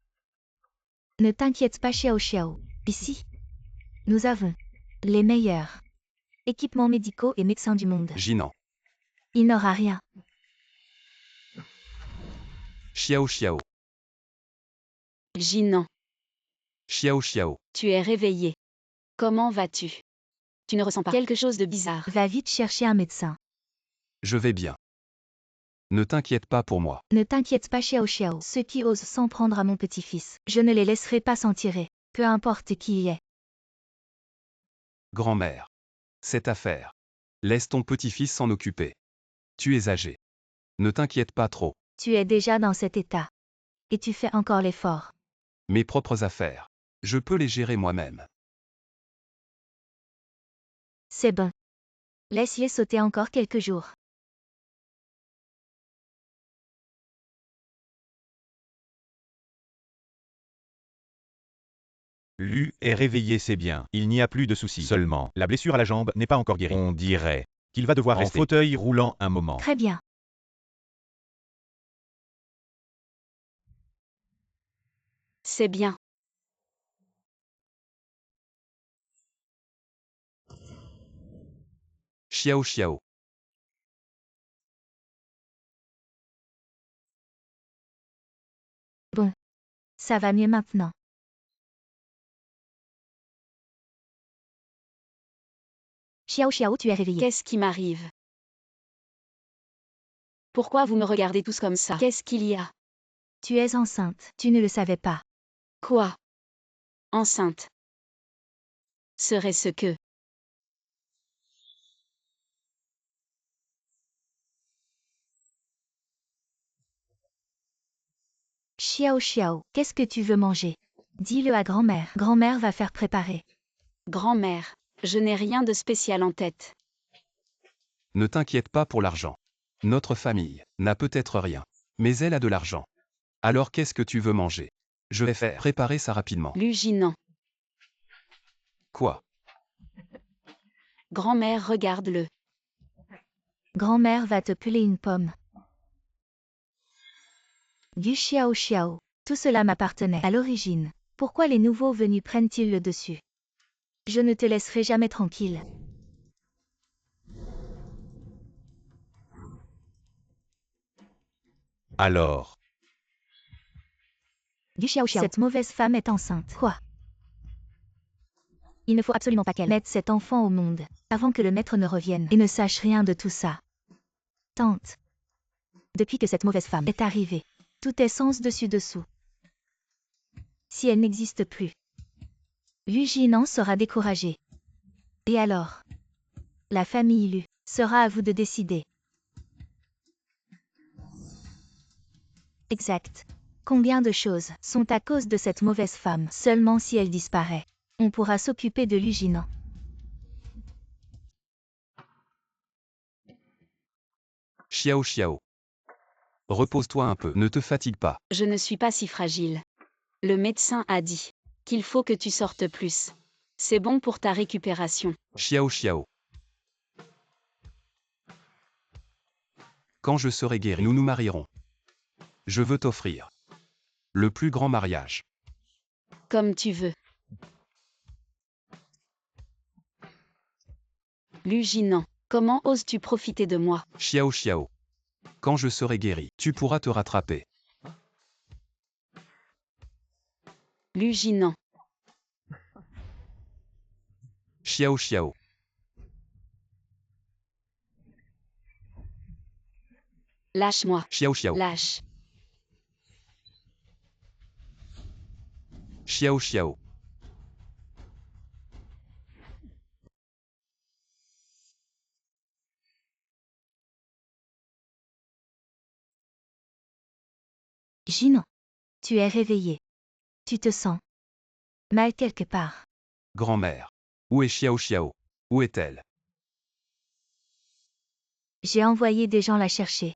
Ne t'inquiète pas Xiao Xiao. Ici, nous avons les meilleurs équipements médicaux et médecins du monde. Jinan. Il n'aura rien. Xiao Xiao. Jinan, Xiao Xiao. tu es réveillé. Comment vas-tu? Tu ne ressens pas quelque chose de bizarre? Va vite chercher un médecin. Je vais bien. Ne t'inquiète pas pour moi. Ne t'inquiète pas Xiao Xiao. Ceux qui osent s'en prendre à mon petit-fils, je ne les laisserai pas s'en tirer. Peu importe qui y est. Grand-mère. Cette affaire. Laisse ton petit-fils s'en occuper. Tu es âgé. Ne t'inquiète pas trop. Tu es déjà dans cet état. Et tu fais encore l'effort. Mes propres affaires. Je peux les gérer moi-même. C'est bon. Laisse-les sauter encore quelques jours. Lu est réveillé, c'est bien. Il n'y a plus de soucis. Seulement, La blessure à la jambe n'est pas encore guérie. on dirait, Qu'il va devoir en rester. fauteuil roulant un moment. Très bien. C'est bien. Xiao Xiao. Bon. Ça va mieux maintenant. Xiao Xiao, tu es réveillé. Qu'est-ce qui m'arrive? Pourquoi vous me regardez tous comme ça? Qu'est-ce qu'il y a? Tu es enceinte. Tu ne le savais pas. Quoi? Enceinte. Serait-ce que... Xiao Xiao, qu'est-ce que tu veux manger? Dis-le à grand-mère. Grand-mère va faire préparer. Grand-mère, je n'ai rien de spécial en tête. Ne t'inquiète pas pour l'argent. Notre famille n'a peut-être rien. Mais elle a de l'argent. Alors qu'est-ce que tu veux manger? Je vais faire préparer ça rapidement. Luginant. Quoi? Grand-mère, regarde-le. Grand-mère va te peler une pomme. Du Xiao Xiao. Tout cela m'appartenait à l'origine. Pourquoi les nouveaux venus prennent-ils le dessus? Je ne te laisserai jamais tranquille. Alors, Du Xiao Xiao. Cette mauvaise femme est enceinte. Quoi? Il ne faut absolument pas qu'elle mette cet enfant au monde, avant que le maître ne revienne et ne sache rien de tout ça. Tante. Depuis que cette mauvaise femme est arrivée, tout est sens dessus-dessous. Si elle n'existe plus, Lu Jinan sera découragé. Et alors? La famille Lu, sera à vous de décider. Exact. Combien de choses sont à cause de cette mauvaise femme? Seulement si elle disparaît, on pourra s'occuper de Lu Jinan. Xiao Xiao. Repose-toi un peu, ne te fatigue pas. Je ne suis pas si fragile. Le médecin a dit qu'il faut que tu sortes plus. C'est bon pour ta récupération. Xiao Xiao. Quand je serai guéri, nous nous marierons. Je veux t'offrir le plus grand mariage. Comme tu veux. Lu Jinan, comment oses-tu profiter de moi? Xiao Xiao. Quand je serai guéri, tu pourras te rattraper. Lu Jinan, Xiao Xiao. lâche-moi. Xiao Xiao. Lâche. Xiao Xiao. Jinan. Tu es réveillé. Tu te sens mal quelque part. Grand-mère. Où est Xiao Xiao? Où est-elle? J'ai envoyé des gens la chercher.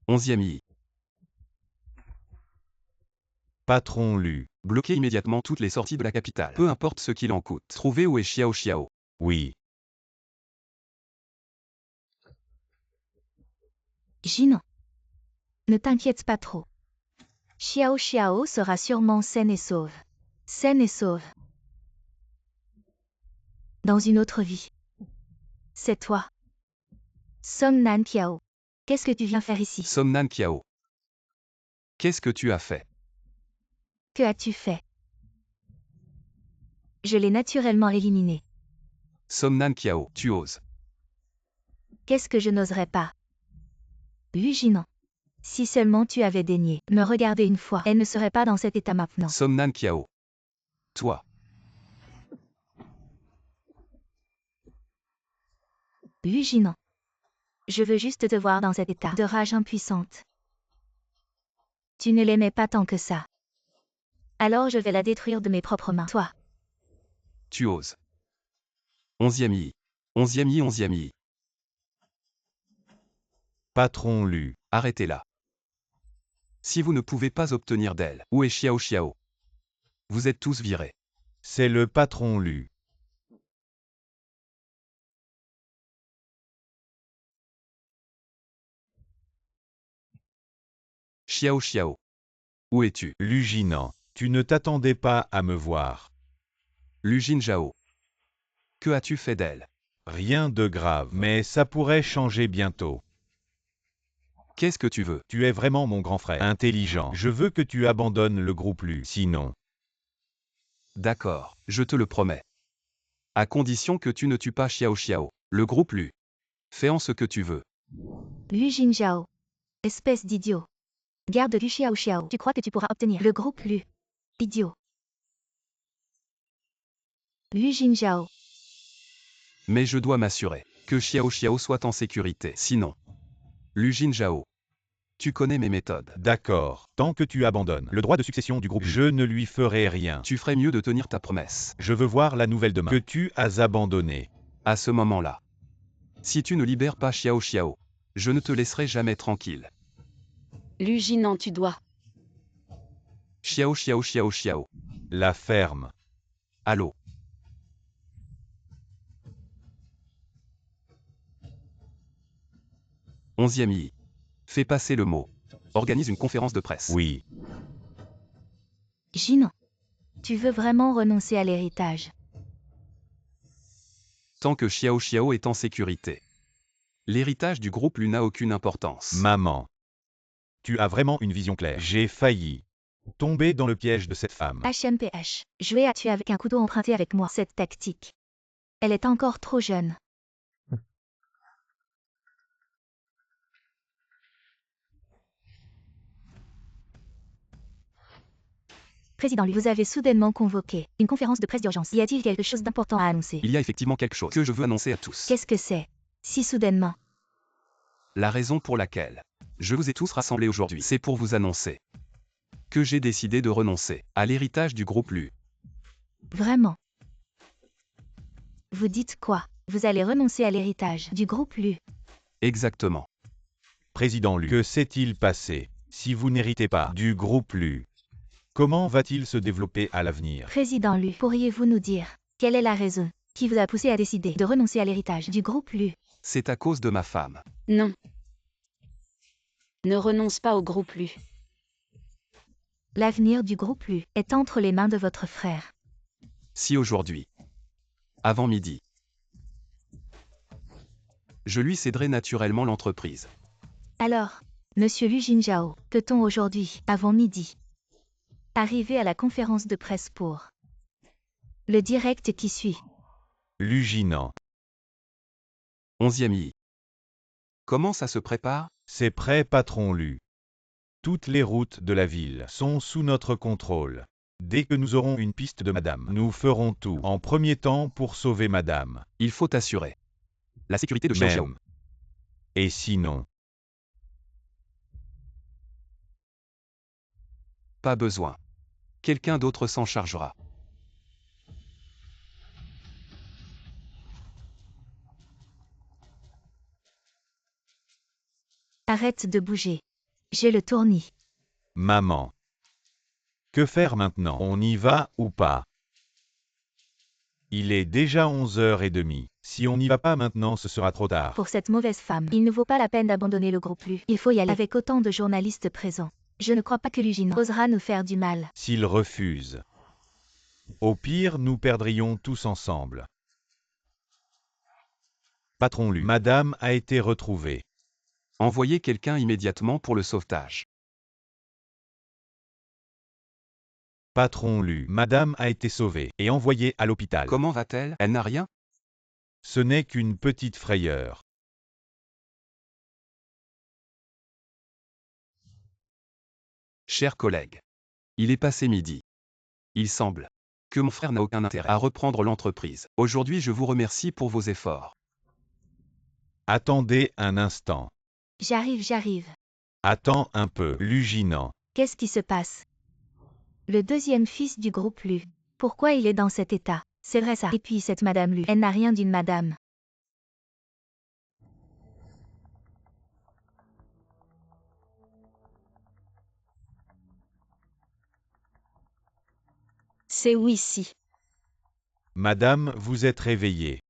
11e I. patron Lu. Bloquez immédiatement toutes les sorties de la capitale. Peu importe ce qu'il en coûte. Trouvez où est Xiao Xiao. Oui, Jinan. Ne t'inquiète pas trop. Xiao Xiao sera sûrement saine et sauve. Saine et sauve. Dans une autre vie. C'est toi. Som Nan Kiao. Qu'est-ce que tu viens faire ici? Somnan Kiao. Qu'est-ce que tu as fait? Que as-tu fait? Je l'ai naturellement éliminé. Somnan Kiao, tu oses. Qu'est-ce que je n'oserais pas? Lu Jinan. Si seulement tu avais daigné me regarder une fois, elle ne serait pas dans cet état maintenant. Somnan Kiao. Toi. Lu Jinan. Je veux juste te voir dans cet état de rage impuissante. Tu ne l'aimais pas tant que ça. Alors je vais la détruire de mes propres mains. Toi. Tu oses. 11e I. 11e I. 11e I. patron Lu. Arrêtez-la. Si vous ne pouvez pas obtenir d'elle, où est Xiao Xiao? Vous êtes tous virés. C'est le patron Lu. Xiao Xiao. Où es-tu? Lu Jinan, tu ne t'attendais pas à me voir. Lu Jinzhao. Que as-tu fait d'elle? Rien de grave, mais ça pourrait changer bientôt. Qu'est-ce que tu veux? Tu es vraiment mon grand frère. Intelligent. Je veux que tu abandonnes le groupe Lu. Sinon, D'accord, je te le promets. À condition que tu ne tues pas Xiao Xiao. Le groupe Lu. Fais en ce que tu veux. Lu Jinzhao. Espèce d'idiot. Garde Lu Xiao Xiao. Tu crois que tu pourras obtenir le groupe Lu? Idiot. Lu Jinzhao. Mais je dois m'assurer que Xiao Xiao soit en sécurité. Sinon, Lu Jinzhao. Tu connais mes méthodes. d'accord. Tant que tu abandonnes le droit de succession du groupe Lu, je ne lui ferai rien. Tu ferais mieux de tenir ta promesse. Je veux voir la nouvelle demain que tu as abandonnée. À ce moment-là. Si tu ne libères pas Xiao Xiao, je ne te laisserai jamais tranquille. Lu Jinan, tu dois. Xiao Xiao Xiao Xiao. La ferme. Allô. Onzième I. Fais passer le mot. Organise une conférence de presse. Oui. Jinan, tu veux vraiment renoncer à l'héritage? Tant que Xiao Xiao est en sécurité. L'héritage du groupe Lu n'a aucune importance. Maman, Tu as vraiment une vision claire. j'ai failli tomber dans le piège de cette femme. HMPH, jouer à tuer avec un couteau emprunté avec moi. Cette tactique. Elle est encore trop jeune. Président Lu, vous avez soudainement convoqué une conférence de presse d'urgence. Y a-t-il quelque chose d'important à annoncer? Il y a effectivement quelque chose que je veux annoncer à tous. Qu'est-ce que c'est? Si soudainement. La raison pour laquelle je vous ai tous rassemblés aujourd'hui, c'est pour vous annoncer que j'ai décidé de renoncer à l'héritage du groupe Lu. Vraiment. Vous dites quoi? Vous allez renoncer à l'héritage du groupe Lu. Exactement. Président Lu. Que s'est-il passé si vous n'héritez pas du groupe Lu? Comment va-t-il se développer à l'avenir? Président Lu, pourriez-vous nous dire quelle est la raison qui vous a poussé à décider de renoncer à l'héritage du groupe Lu? C'est à cause de ma femme. Non. Ne renonce pas au groupe Lu. L'avenir du groupe Lu est entre les mains de votre frère. Si aujourd'hui, avant midi, je lui céderai naturellement l'entreprise. Alors, Monsieur Lu Jinjiao, peut-on aujourd'hui, avant midi, arriver à la conférence de presse pour le direct qui suit? Lu Jinan, 11e I. Comment ça se prépare? c'est prêt, patron Lu. Toutes les routes de la ville sont sous notre contrôle. Dès que nous aurons une piste de madame, nous ferons tout en premier temps pour sauver madame. Il faut assurer la sécurité de Xiao Xiao. Même. Et sinon, Pas besoin. Quelqu'un d'autre s'en chargera. Arrête de bouger. J'ai le tournis. maman. Que faire maintenant? On y va ou pas? Il est déjà 11h30. Si on n'y va pas maintenant, ce sera trop tard. Pour cette mauvaise femme, il ne vaut pas la peine d'abandonner le groupe Lu. Il faut y aller avec autant de journalistes présents. Je ne crois pas que Lu Jin osera nous faire du mal. S'il refuse. Au pire, nous perdrions tous ensemble. Patron Lu. Madame a été retrouvée. Envoyez quelqu'un immédiatement pour le sauvetage. Patron Lu. Madame a été sauvée et envoyée à l'hôpital. Comment va-t-elle? Elle n'a rien? Ce n'est qu'une petite frayeur. Chers collègues, il est passé midi. Il semble que mon frère n'a aucun intérêt à reprendre l'entreprise. Aujourd'hui, je vous remercie pour vos efforts. Attendez un instant. J'arrive. Attends un peu. Lu Jinan. Qu'est-ce qui se passe? Le deuxième fils du groupe Lu. Pourquoi il est dans cet état? C'est vrai ça. Et puis cette madame Lu, elle n'a rien d'une madame. C'est où ici? Madame, vous êtes réveillée.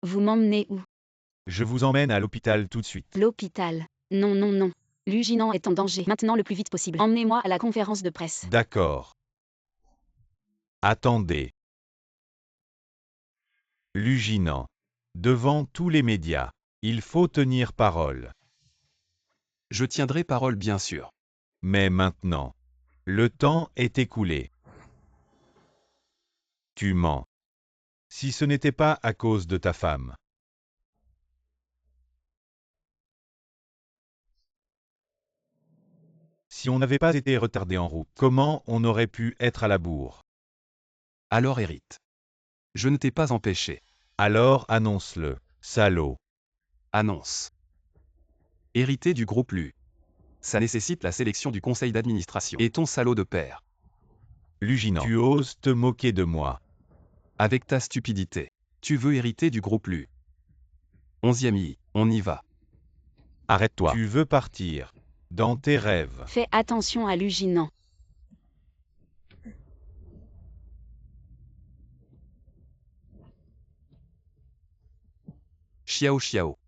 Vous m'emmenez où? Je vous emmène à l'hôpital tout de suite. L'hôpital. Non. Lu Jinan est en danger. Maintenant le plus vite possible. Emmenez-moi à la conférence de presse. D'accord. Attendez. Lu Jinan. Devant tous les médias, il faut tenir parole. Je tiendrai parole bien sûr. Mais maintenant, le temps est écoulé. Tu mens. Si ce n'était pas à cause de ta femme. Si on n'avait pas été retardé en route, comment on aurait pu être à la bourre? Alors hérite. Je ne t'ai pas empêché. Alors annonce-le, salaud. Annonce. Hérité du groupe Lu. Ça nécessite la sélection du conseil d'administration. Et ton salaud de père. Lu Jinan. Tu oses te moquer de moi. Avec ta stupidité. Tu veux hériter du groupe Lu. 11e I, on y va. Arrête-toi. Tu veux partir. Dans tes rêves. Fais attention à Lu Jinan. Xiao Xiao.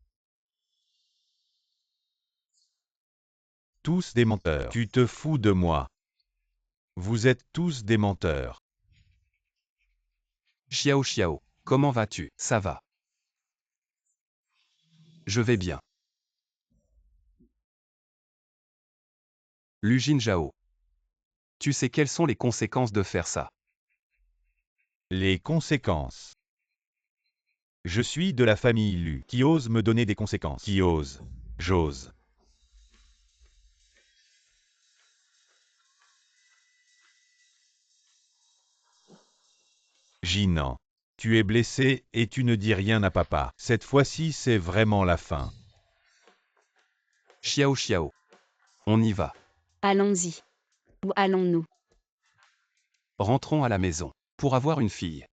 Tous des menteurs. Tu te fous de moi. Vous êtes tous des menteurs. Xiao Xiao, comment vas-tu? Ça va. Je vais bien. Lu Jinzhao. Tu sais quelles sont les conséquences de faire ça? Les conséquences. Je suis de la famille Lu. Qui ose me donner des conséquences? Qui ose? J'ose. Jinan. Tu es blessé et tu ne dis rien à papa. Cette fois-ci, c'est vraiment la fin. Xiao Xiao. On y va. Allons-y. Où allons-nous? Rentrons à la maison. Pour avoir une fille.